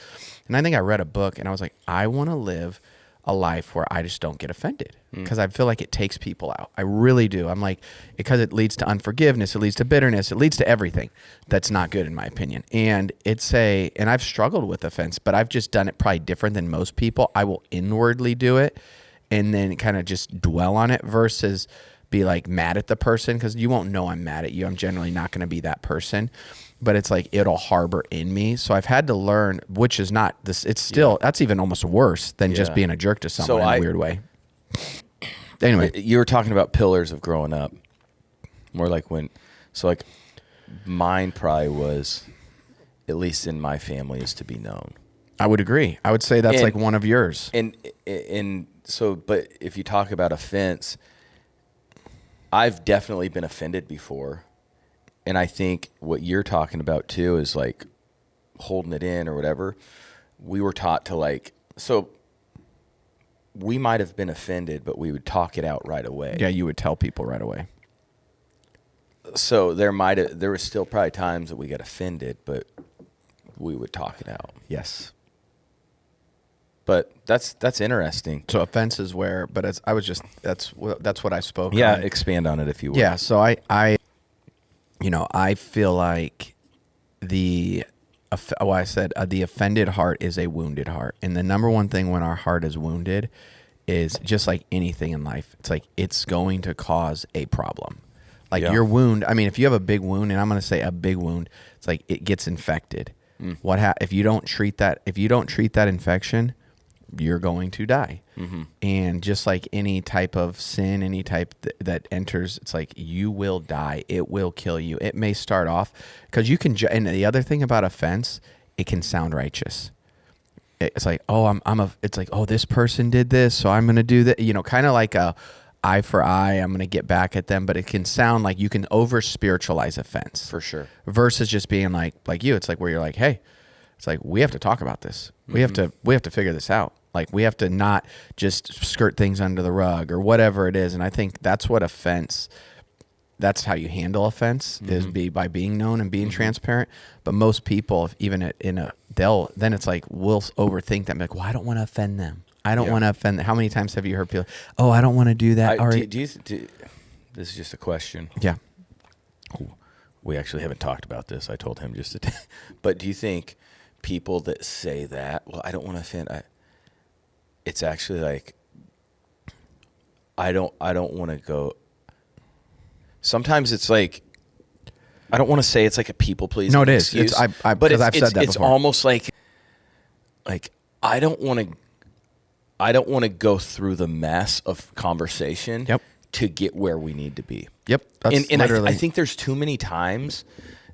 and I think I read a book, and I was like, I want to live a life where I just don't get offended, because I feel like it takes people out. I really do. I'm like, because it leads to unforgiveness, it leads to bitterness, it leads to everything that's not good in my opinion. And and I've struggled with offense, but I've just done it probably different than most people. I will inwardly do it and then kind of just dwell on it versus be like mad at the person, because you won't know I'm mad at you. I'm generally not going to be that person. But it's like it'll harbor in me. So I've had to learn, which is not this. It's still, that's even almost worse than just being a jerk to someone in a weird way. Anyway, you were talking about pillars of growing up. More like like mine probably was, at least in my family, is to be known. I would agree. I would say that's like one of yours. And so, but if you talk about offense, I've definitely been offended before. And I think what you're talking about too is like holding it in or whatever. We were taught to so we might have been offended, but we would talk it out right away. Yeah, you would tell people right away. So there was still probably times that we got offended, but we would talk it out. Yes. But that's interesting. So offense is where, but that's what I spoke on. Yeah, expand on it if you will. Yeah, so I feel like the offended heart is a wounded heart. And the number one thing when our heart is wounded is just like anything in life. It's like it's going to cause a problem. Like your wound, I mean, if you have a big wound, and I'm going to say a big wound, it's like it gets infected. If you don't treat that infection, you're going to die. Mm-hmm. And just like any type of sin, any type that enters, it's like you will die. It will kill you. It may start off because you can. And the other thing about offense, it can sound righteous. It's like, it's like, oh, this person did this, so I'm going to do that. Kind of like a eye for eye. I'm going to get back at them, but it can sound like you can over spiritualize offense for sure. Versus just being like you. It's like where you're like, hey, it's like we have to talk about this. We have to figure this out. Like we have to not just skirt things under the rug or whatever it is. And I think that's what offense. That's how you handle offense is by being known and being transparent. But most people, then it's like we'll overthink them. Like, well, I don't want to offend them. I don't want to offend them. How many times have you heard people? Oh, I don't want to do that. This is just a question. Yeah. We actually haven't talked about this. I told him just to. But do you think people that say that? Well, I don't want to offend. It's actually like I don't want to go. Sometimes it's like I don't want to say it's like a people pleasing. No, it is. Excuse, but I've said that it's before. almost like I don't want to go through the mess of conversation to get where we need to be. Yep. That's and I think there's too many times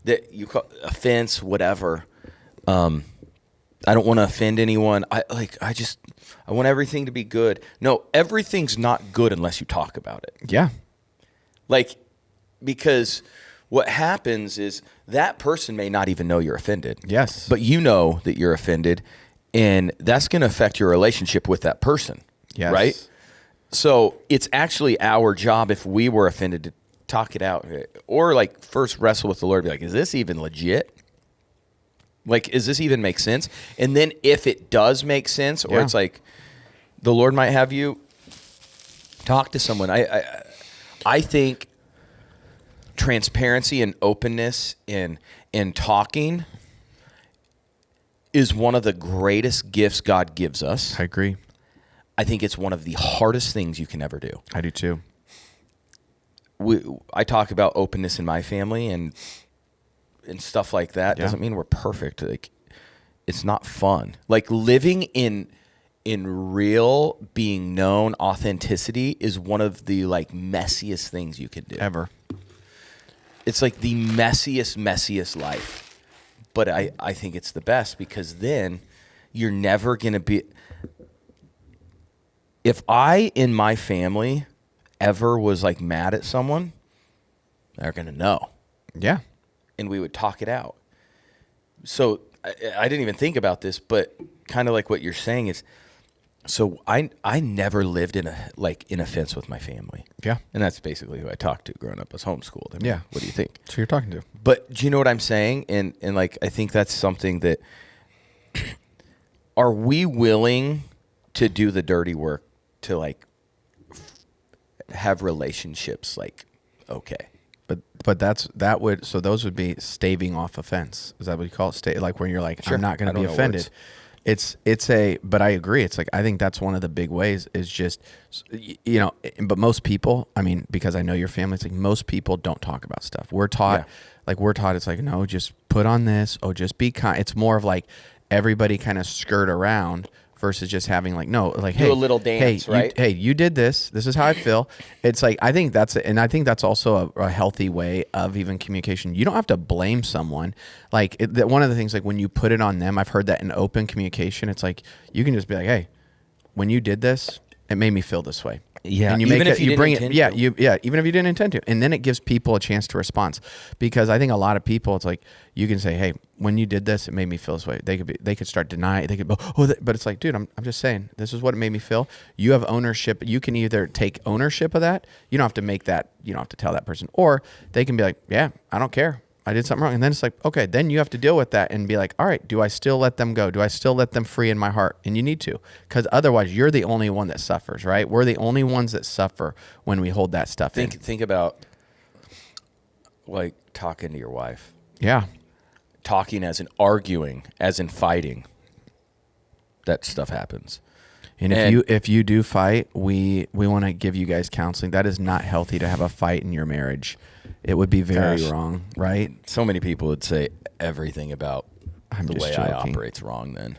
that you call offense, whatever. I don't want to offend anyone. I want everything to be good. No, everything's not good unless you talk about it. Yeah. Because what happens is that person may not even know you're offended. Yes. But you know that you're offended, and that's going to affect your relationship with that person. Yes. Right? So it's actually our job, if we were offended, to talk it out. Or first wrestle with the Lord, be like, is this even legit? Does this even make sense? And then if it does make sense, or it's like the Lord might have you talk to someone. I think transparency and openness in talking is one of the greatest gifts God gives us. I agree. I think it's one of the hardest things you can ever do. I do too. I talk about openness in my family and stuff like that. Doesn't mean we're perfect. It's not fun. Living in real, being known, authenticity is one of the messiest things you can do ever. It's like the messiest life, but I think it's the best, because then you're never gonna be. if I in my family ever was like mad at someone, they're gonna know. Yeah. And we would talk it out. So I didn't even think about this, but kind of like what you're saying is, so I never lived in a fence with my family. Yeah. And that's basically who I talked to growing up. I was homeschooled. I mean, Yeah. What do you think? So you're talking to. But do you know what I'm saying? And like, I think that's something that, are we willing to do the dirty work to like have relationships like okay? But those would be staving off offense. Is that what you call it? Like when you're like, Sure. I'm not going I to be don't know offended. But I agree. It's like, I think that's one of the big ways is just, but most people, I mean, because I know your family, it's like most people don't talk about stuff. We're taught, it's like, no, just put on this. Oh, just be kind. It's more of like everybody kind of skirt around versus just having like, no, like, Do hey, a little dance, right? You did this. This is how I feel. It's like, I think that's also a healthy way of even communication. You don't have to blame someone. Like one of the things, like when you put it on them, I've heard that in open communication, it's like, you can just be like, hey, when you did this, it made me feel this way. Yeah. And you Even make if it, you you bring didn't it. Yeah. intend Even if you didn't intend to. And then it gives people a chance to respond, because I think a lot of people, it's like, you can say, hey, when you did this, it made me feel this way. They could start denying. They could go, but it's like, dude, I'm just saying, this is what it made me feel. You have ownership. You can either take ownership of that. You don't have to make that, you don't have to tell that person, or they can be like, yeah, I don't care. I did something wrong. And then it's like, okay, then you have to deal with that and be like, all right, do I still let them go? Do I still let them free in my heart? And you need to, because otherwise you're the only one that suffers, right? We're the only ones that suffer when we hold that stuff in. Think about like talking to your wife. Yeah. Talking as in arguing, as in fighting. That stuff happens. And if you do fight, we want to give you guys counseling. That is not healthy to have a fight in your marriage. It would be very wrong, right? So many people would say everything about the way joking. I operate's wrong then.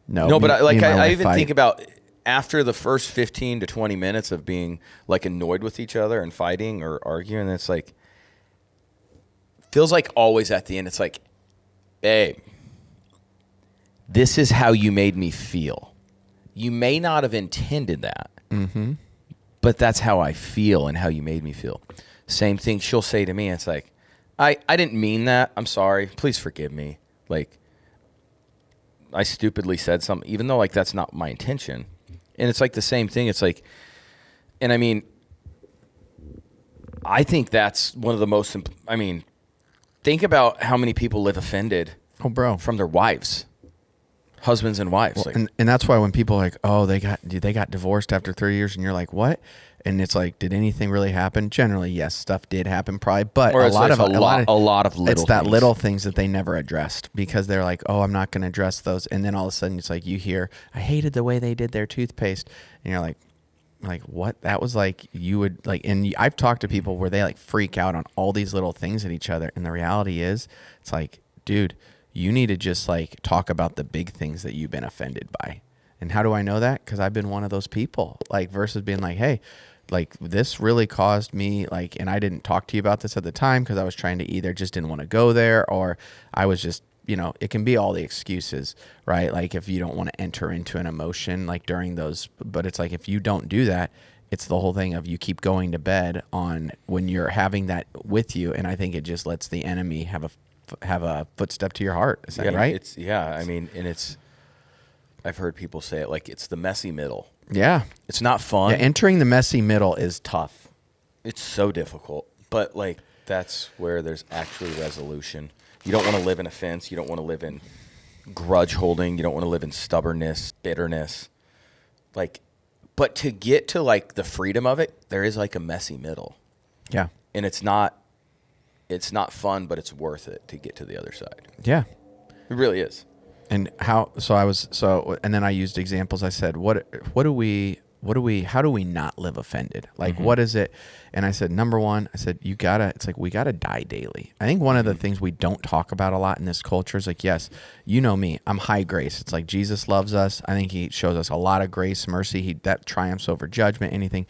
No, but I even fight. think about after the first 15 to 20 minutes of being like annoyed with each other and fighting or arguing, it's like, feels like always at the end, it's like, babe, this is how you made me feel. You may not have intended that, but that's how I feel and how you made me feel. Same thing she'll say to me. It's like, I didn't mean that. I'm sorry. Please forgive me. Like, I stupidly said something, even though like that's not my intention. And it's like the same thing. It's like, and I mean, I think that's one of the most, think about how many people live offended from their wives. Husbands and wives. Well, and that's why when people are like, oh, they got divorced after 3 years, and you're like, what? And it's like, did anything really happen? Generally, yes, stuff did happen, probably, but or a lot of little. It's that little things that they never addressed, because they're like, oh, I'm not going to address those, and then all of a sudden it's like you hear, I hated the way they did their toothpaste, and you're like what? That was like, you would like, and I've talked to people where they like freak out on all these little things at each other, and the reality is, it's like, dude, you need to just like talk about the big things that you've been offended by. And how do I know that? Because I've been one of those people, like, versus being like, hey, like this really caused me, like, and I didn't talk to you about this at the time because I was trying to either just didn't want to go there, or I was just, it can be all the excuses, right? Like if you don't want to enter into an emotion like during those, but it's like, if you don't do that, it's the whole thing of you keep going to bed on when you're having that with you. And I think it just lets the enemy have a footstep to your heart, right? I've heard people say it like it's the messy middle. Yeah. It's not fun. Yeah, entering the messy middle is tough. It's so difficult. But like that's where there's actually resolution. You don't want to live in offense. You don't want to live in grudge holding. You don't want to live in stubbornness, bitterness. Like, but to get to like the freedom of it, there is like a messy middle. Yeah. And it's not fun, but it's worth it to get to the other side. Yeah. It really is. And and then I used examples. I said, how do we not live offended? Like, what is it? And I said, number one, we gotta die daily. I think one of the things we don't talk about a lot in this culture is like, yes, you know me, I'm high grace. It's like Jesus loves us. I think he shows us a lot of grace, mercy. That triumphs over judgment, anything.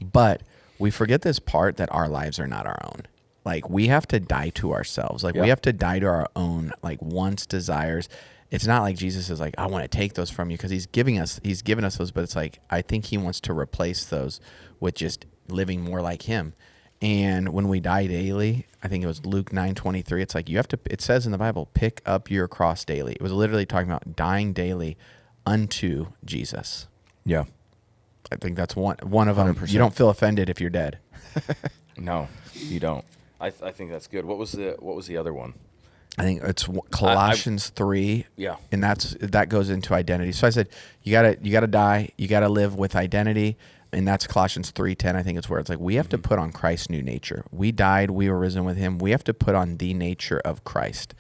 But we forget this part that our lives are not our own. Like we have to die to ourselves. Like we have to die to our own like wants, desires. it's not like Jesus is like, I want to take those from you, because he's given us those, but it's like, I think he wants to replace those with just living more like him. And when we die daily, I think it was Luke 9:23. It's like it says in the Bible, pick up your cross daily. It was literally talking about dying daily unto Jesus. Yeah. I think that's one of them. 100%. You don't feel offended if you're dead. No, you don't. I think that's good. What was the other one? I think it's Colossians 3. Yeah. And that goes into identity. So I said, you gotta die. You gotta live with identity. And that's Colossians 3:10. I think it's where it's like, we have to put on Christ's new nature. We died. We were risen with him. We have to put on the nature of Christ.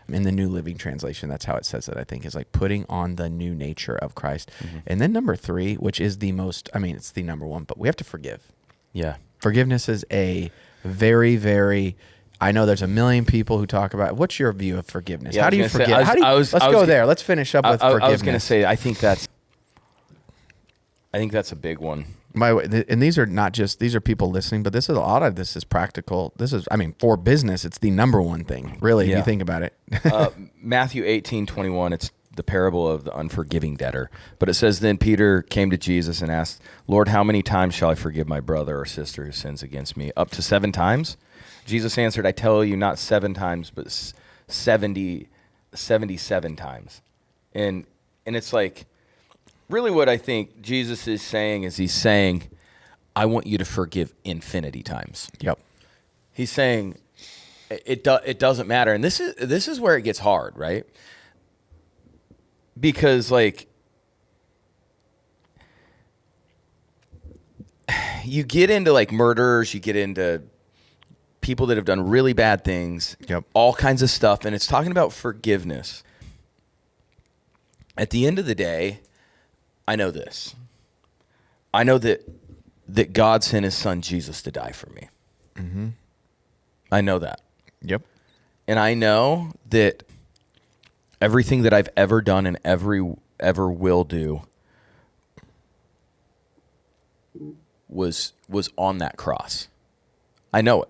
In the New Living Translation, that's how it says it, I think, is like putting on the new nature of Christ. And then number 3, which is it's the number one, but we have to forgive. Yeah. Forgiveness is a very, very, I know there's a million people who talk about, what's your view of forgiveness? Yeah, how do you forgive? Let's go there. Let's finish up with forgiveness. I was going to say, I think that's a big one. And these are people listening, but a lot of this is practical. This is, for business, it's the number one thing, really, if you think about it. Matthew 18:21, it's the parable of the unforgiving debtor. But it says, then Peter came to Jesus and asked, Lord, how many times shall I forgive my brother or sister who sins against me? Up to 7 times? Jesus answered, I tell you, not 7 times, but 77 times. And it's like, really what I think Jesus is saying is he's saying, I want you to forgive infinity times. Yep. He's saying it doesn't matter. And this is where it gets hard, right? Because like you get into like murderers, you get into people that have done really bad things, all kinds of stuff, and it's talking about forgiveness. At the end of the day, I know this. I know that God sent his son Jesus to die for me. Mm-hmm. I know that. Yep. And I know that everything that I've ever done and ever will do was on that cross. I know it.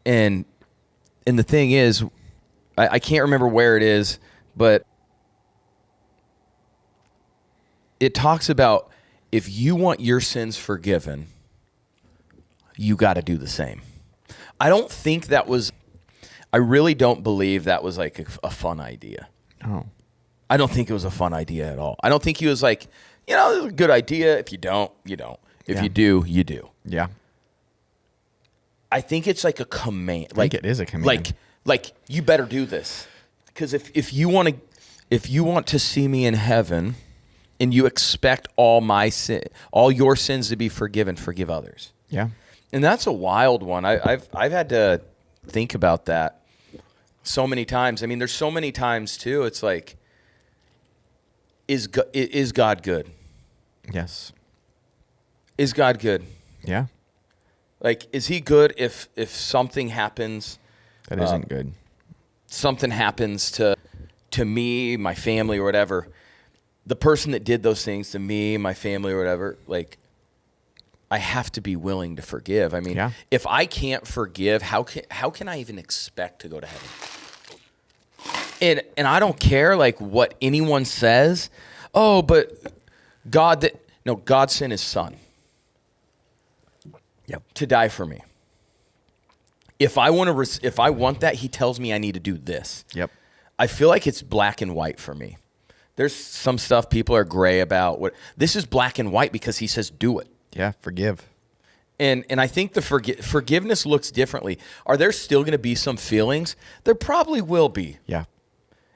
And the thing is, I can't remember where it is, but it talks about if you want your sins forgiven, you got to do the same. I really don't believe that was like a fun idea. Oh. I don't think it was a fun idea at all. I don't think he was like, this is a good idea. If you don't, you don't. If you do, you do. Yeah. I think it's like a command. I think it is a command. Like you better do this. Because if you want to see me in heaven, and you expect all your sins to be forgiven, forgive others. Yeah. And that's a wild one. I've had to think about that so many times. There's so many times too. It's like, is God good? Yes. Is God good? Yeah. Like, is he good if something happens? That isn't good. Something happens to me, my family, or whatever. The person that did those things to me, my family, or whatever, like, I have to be willing to forgive. If I can't forgive, how can I even expect to go to heaven? And I don't care like what anyone says. Oh, but God sent his son. Yep. To die for me. If I want that, he tells me I need to do this. Yep. I feel like it's black and white for me. There's some stuff people are gray about. This is black and white because he says do it. Yeah, forgive. And I think the forgiveness looks differently. Are there still going to be some feelings? There probably will be. Yeah.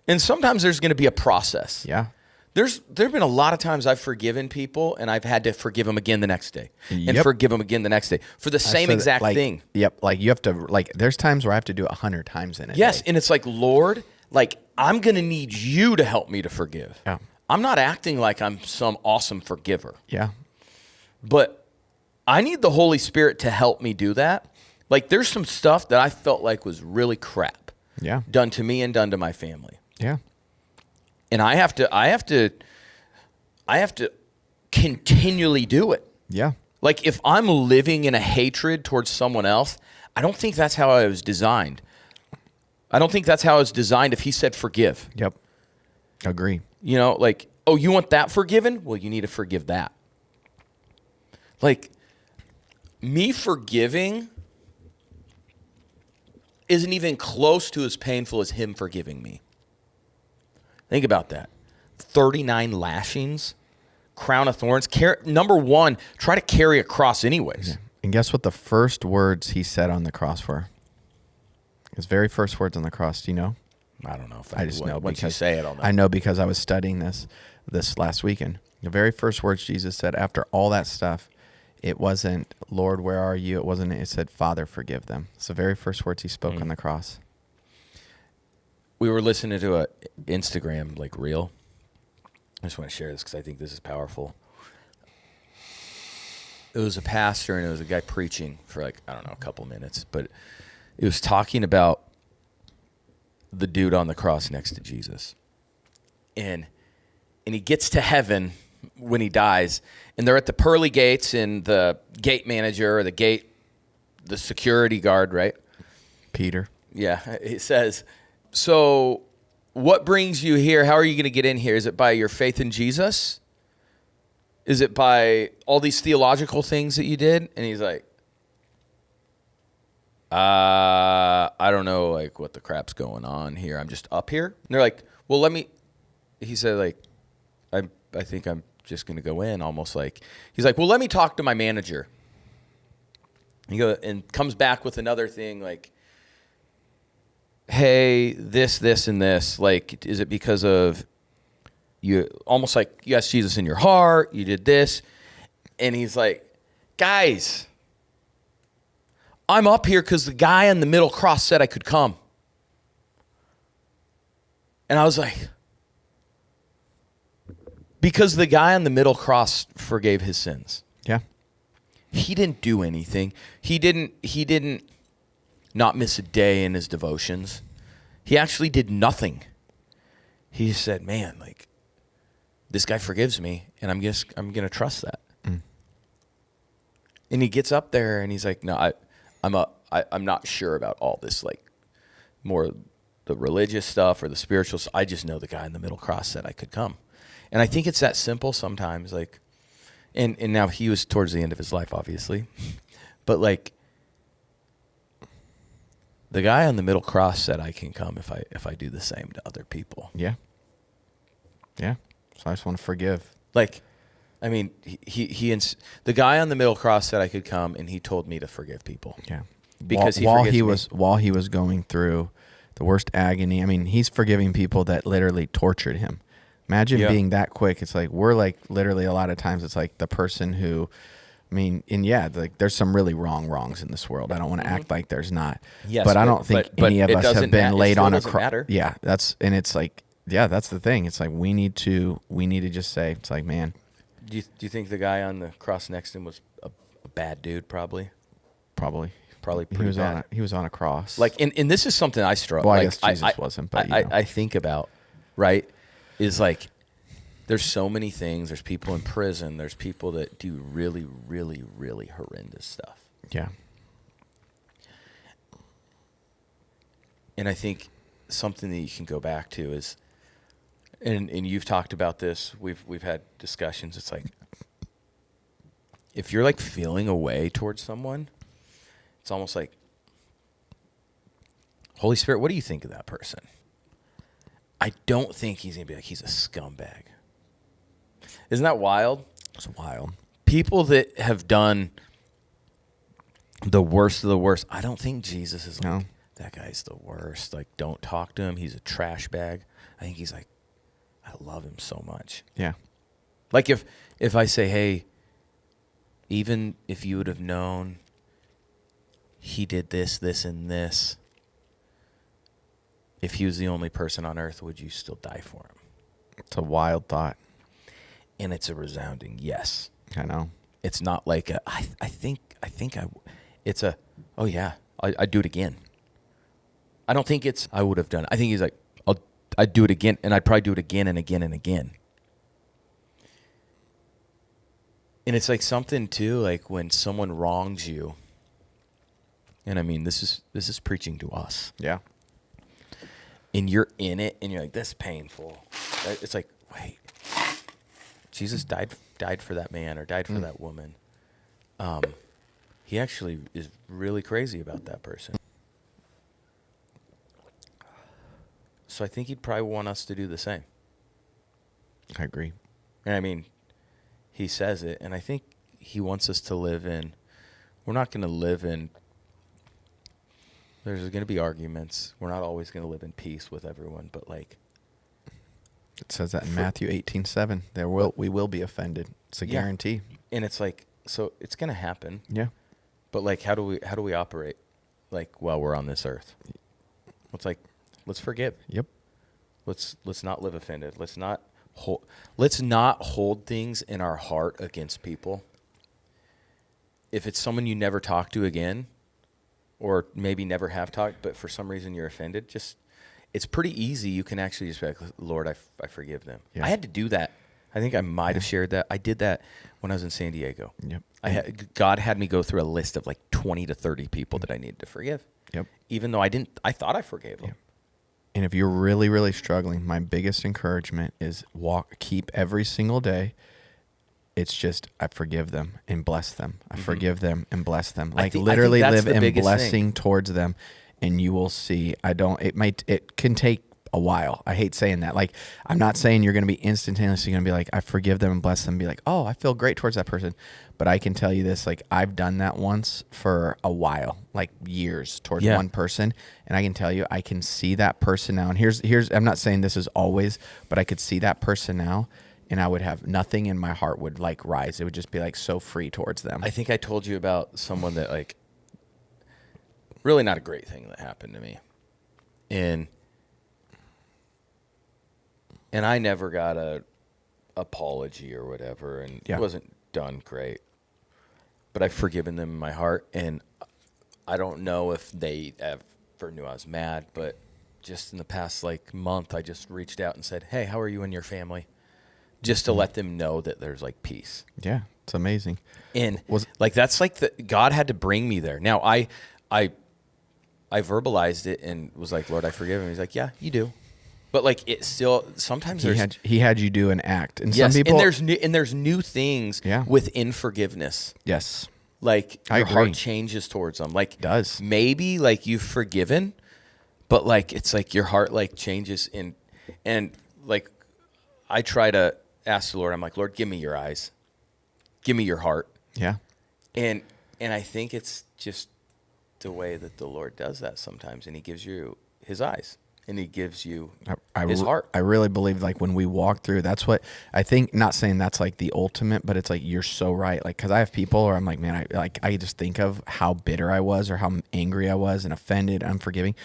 And sometimes there's going to be a process. Yeah. There's been a lot of times I've forgiven people and I've had to forgive them again the next day. Yep. And forgive them again the next day for the same exact thing. Yep. Like you have to, there's times where I have to do it 100 times in a Yes. day. And it's like, Lord, like, I'm going to need you to help me to forgive. Yeah. I'm not acting like I'm some awesome forgiver. Yeah. But I need the Holy Spirit to help me do that. Like, there's some stuff that I felt like was really crap. Yeah. Done to me and done to my family. Yeah. And I have to continually do it. Yeah. Like, if I'm living in a hatred towards someone else, I don't think that's how I was designed. I don't think that's how I was designed if he said forgive. Yep. Agree. You know, like, oh, you want that forgiven? Well, you need to forgive that. Like, me forgiving isn't even close to as painful as him forgiving me. Think about that. 39 lashings, crown of thorns. Number one, try to carry a cross anyways. Yeah. And guess what the first words he said on the cross were? His very first words on the cross. Do you know? I don't know if I just know once you because say it, I'll know. I know because I was studying this last weekend. The very first words Jesus said after all that stuff, it wasn't, Lord, where are you? It said, Father, forgive them. It's the very first words he spoke on the cross. We were listening to a Instagram like reel. I just want to share this because I think this is powerful. It was a pastor and it was a guy preaching for like, I don't know, a couple minutes, but it was talking about the dude on the cross next to Jesus. And he gets to heaven when he dies, and they're at the pearly gates, and the gate manager or the security guard, right? Peter. Yeah, he says, so what brings you here? How are you going to get in here? Is it by your faith in Jesus? Is it by all these theological things that you did? And he's like, I don't know, like, what the crap's going on here. I'm just up here. And they're like, well, he said, like, I think I'm just going to go in, almost like, he's like, well, let me talk to my manager. And comes back with another thing, like, hey, this, and this, like, is it because of you, almost like you asked Jesus in your heart, you did this. And he's like, guys, I'm up here because the guy on the middle cross said I could come. And I was like, because the guy on the middle cross forgave his sins. Yeah. He didn't do anything. He didn't not miss a day in his devotions. He actually did nothing. He just said, man, like, this guy forgives me, and I'm going to trust that. Mm. And he gets up there and he's like, no, I'm not sure about all this, like, more the religious stuff or the spiritual stuff. I just know the guy in the middle cross said I could come. And I think it's that simple sometimes, like, and now he was towards the end of his life, obviously, but like, the guy on the middle cross said I can come if I do the same to other people. Yeah. Yeah. So I just want to forgive. Like, I mean, the guy on the middle cross said I could come, and he told me to forgive people. Yeah. Because while he was going through the worst agony. I mean, he's forgiving people that literally tortured him. Imagine being that quick. It's like, we're like, literally a lot of times it's like the person who, I mean, and yeah, like, there's some really wrongs in this world. I don't want to act like there's not. Yes, but I don't think any of us have been laid on a cross. Yeah, and it's like, yeah, that's the thing. It's like, we need to just say, it's like, man. Do you think the guy on the cross next to him was a bad dude? Probably pretty bad. He was on a cross. Like, and this is something I struggle. Well, I like, guess Jesus wasn't, but I think about, right, is like, there's so many things. There's people in prison. There's people that do really, really, really horrendous stuff. Yeah. And I think something that you can go back to is, and you've talked about this. We've had discussions. It's like, if you're like feeling a way towards someone, it's almost like, Holy Spirit, what do you think of that person? I don't think he's going to be like, he's a scumbag. Isn't that wild? It's wild. People that have done the worst of the worst, I don't think Jesus is like, that guy's the worst. Like, don't talk to him. He's a trash bag. I think he's like, I love him so much. Yeah. Like, if I say, hey, even if you would have known he did this, and this, if he was the only person on earth, would you still die for him? It's a wild thought. And it's a resounding yes. I know. It's not like it's a, oh yeah, I'd do it again. I don't think it's, I would have done it. I think he's like, I'd do it again, and I'd probably do it again and again and again. And it's like something too, like when someone wrongs you, and I mean, this is preaching to us. Yeah. And you're in it, and you're like, that's painful. it's like, wait, Jesus died for that man or died for that woman. He actually is really crazy about that person. So I think he'd probably want us to do the same. I agree. And I mean, he says it, and I think he wants us to live in, we're not going to live in, there's going to be arguments. We're not always going to live in peace with everyone, but like. It says that in Matthew 18:7. We will be offended. It's a guarantee. And it's like, so it's going to happen. Yeah. But like, how do we operate like while we're on this earth? It's like, let's forgive. Yep. Let's not live offended. Let's not hold things in our heart against people. If it's someone you never talk to again, or maybe never have talked, but for some reason you're offended, it's pretty easy. You can actually just be like, Lord, I forgive them. Yeah. I had to do that. I think I might have shared that. I did that when I was in San Diego. Yep. God had me go through a list of like 20 to 30 people that I needed to forgive. Yep. Even though I thought I forgave them. Yep. And if you're really, really struggling, my biggest encouragement is keep every single day. It's just, I forgive them and bless them. I forgive them and bless them. Like literally live in blessing towards them, and you will see. It can take a while. I hate saying that. Like, I'm not saying you're going to be instantaneously going to be like, I forgive them and bless them and be like, oh, I feel great towards that person. But I can tell you this, like, I've done that once for a while, like years towards one person. And I can tell you, I can see that person now. And here's, I'm not saying this is always, but I could see that person now. And I would have nothing in my heart would like rise. It would just be like so free towards them. I think I told you about someone that like, really not a great thing that happened to me. And I never got a apology or whatever, and it wasn't done great. But I've forgiven them in my heart, and I don't know if they ever knew I was mad, but just in the past like month, I just reached out and said, hey, how are you and your family? Just to let them know that there's like peace. Yeah, it's amazing. And like that's like God had to bring me there. Now I verbalized it and was like, Lord, I forgive him. He's like, yeah, you do. But like it still sometimes he had you do an act, and yes, some people and there's new things within forgiveness. Yes, like your heart changes towards them. Like it does maybe like you've forgiven, but like it's like your heart like changes and like I try to ask the Lord. I'm like, Lord, give me your eyes, give me your heart. Yeah, and I think it's just the way that the Lord does that sometimes, and He gives you His eyes. And He gives you His heart. I really believe like when we walk through, that's what I think, not saying that's like the ultimate, but it's like, you're so right. Like, cause I have people where I'm like, man, I just think of how bitter I was or how angry I was and offended, unforgiving.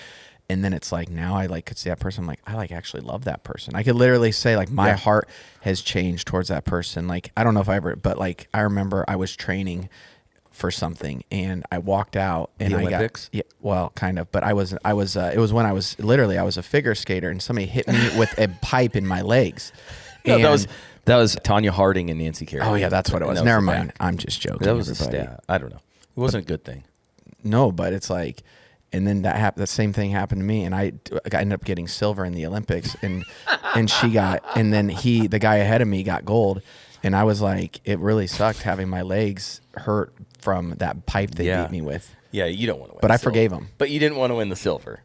And then it's like, now I like could see that person. I'm like, I like actually love that person. I could literally say like my heart has changed towards that person. Like, I don't know if I ever, but like, I remember I was training for something and I walked out and the Olympics? Kind of, but it was when I was a figure skater and somebody hit me with a pipe in my legs. No, that was Tanya Harding and Nancy Kerrigan. Oh yeah, that's what it was. Never mind. I'm just joking. That was a stat. I don't know. It wasn't a good thing. No, but it's like, and then that same thing happened to me, and I ended up getting silver in the Olympics, and then the guy ahead of me got gold, and I was like, it really sucked having my legs hurt from that pipe they beat me with. Yeah, you don't want to win. But I forgave him. But you didn't want to win the silver.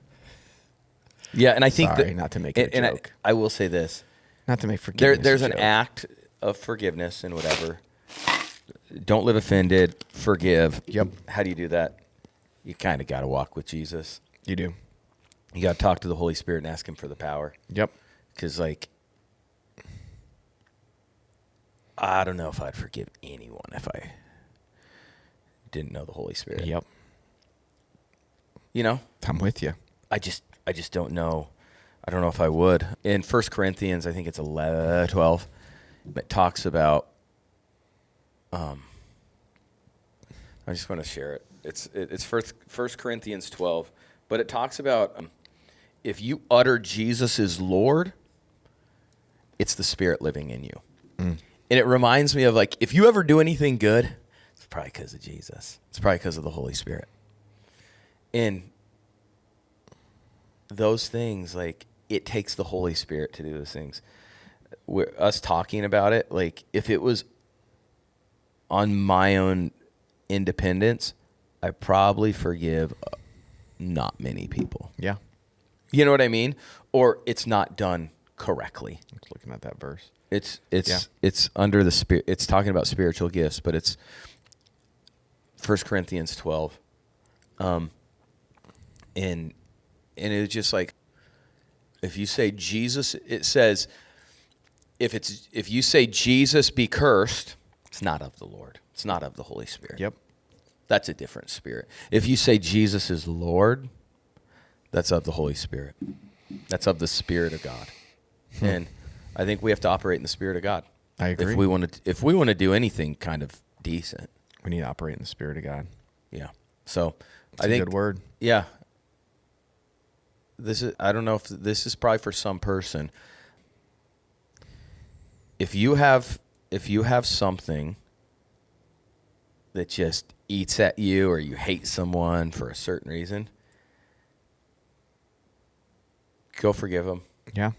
Yeah, and I think not to make it a joke. I will say this. Not to make forgiveness. There's an act of forgiveness and whatever. Don't live offended. Forgive. Yep. How do you do that? You kind of got to walk with Jesus. You do. You got to talk to the Holy Spirit and ask Him for the power. Yep. Because like, I don't know if I'd forgive anyone if I didn't know the Holy Spirit. Yep. You know? I'm with you. I just don't know. I don't know if I would. In 1 Corinthians, I think it's 12, it talks about, I just want to share it. It's 1 Corinthians 12, but it talks about if you utter Jesus is Lord, it's the Spirit living in you. And it reminds me of like, if you ever do anything good, it's probably because of Jesus. It's probably because of the Holy Spirit. And those things, like, it takes the Holy Spirit to do those things. us talking about it, like if it was on my own independence, I probably forgive not many people. Yeah. You know what I mean? Or it's not done correctly. I was looking at that verse. It's under the spirit. It's talking about spiritual gifts, but it's 1 Corinthians 12. And it's just like, if you say Jesus, it says, if you say Jesus be cursed, it's not of the Lord. It's not of the Holy Spirit. Yep. That's a different spirit. If you say Jesus is Lord, that's of the Holy Spirit. That's of the Spirit of God. And I think we have to operate in the Spirit of God. I agree. If we want to do anything kind of decent, we need to operate in the Spirit of God. yeah. So It's a good word. Yeah. I don't know if this is probably for some person. If you have something that just eats at you, or you hate someone for a certain reason, go forgive them. Yeah.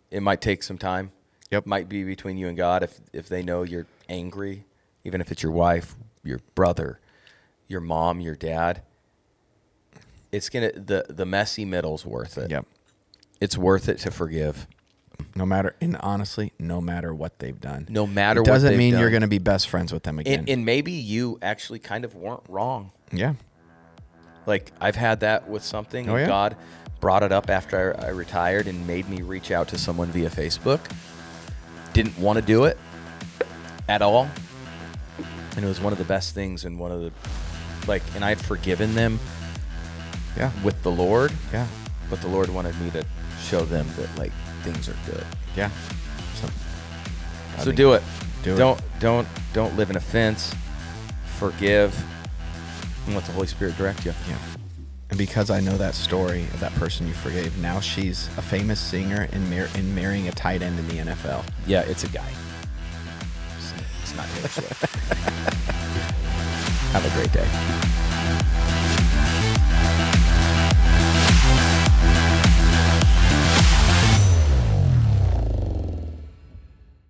It might take some time. Yep. Might be between you and God if they know you're angry, even if it's your wife, your brother, your mom, your dad. It's the messy middle's worth it. Yep. It's worth it to forgive. Honestly, no matter what they've done. No matter it what doesn't they've mean done. you're going to be best friends with them again. And maybe you actually kind of weren't wrong. Yeah. Like, I've had that with something, Oh, and yeah? God brought it up after I retired and made me reach out to someone via Facebook. Didn't want to do it at all. And it was one of the best things, and and I had forgiven them Yeah. with the Lord, Yeah. but the Lord wanted me to show them that, like, things are good. Yeah. So do it. Do it. Don't live in offense. Forgive, and let the Holy Spirit direct you. Yeah. And because I know that story of that person you forgave, now she's a famous singer and marrying a tight end in the NFL. Yeah, it's a guy. It's not Taylor Swift. Have a great day.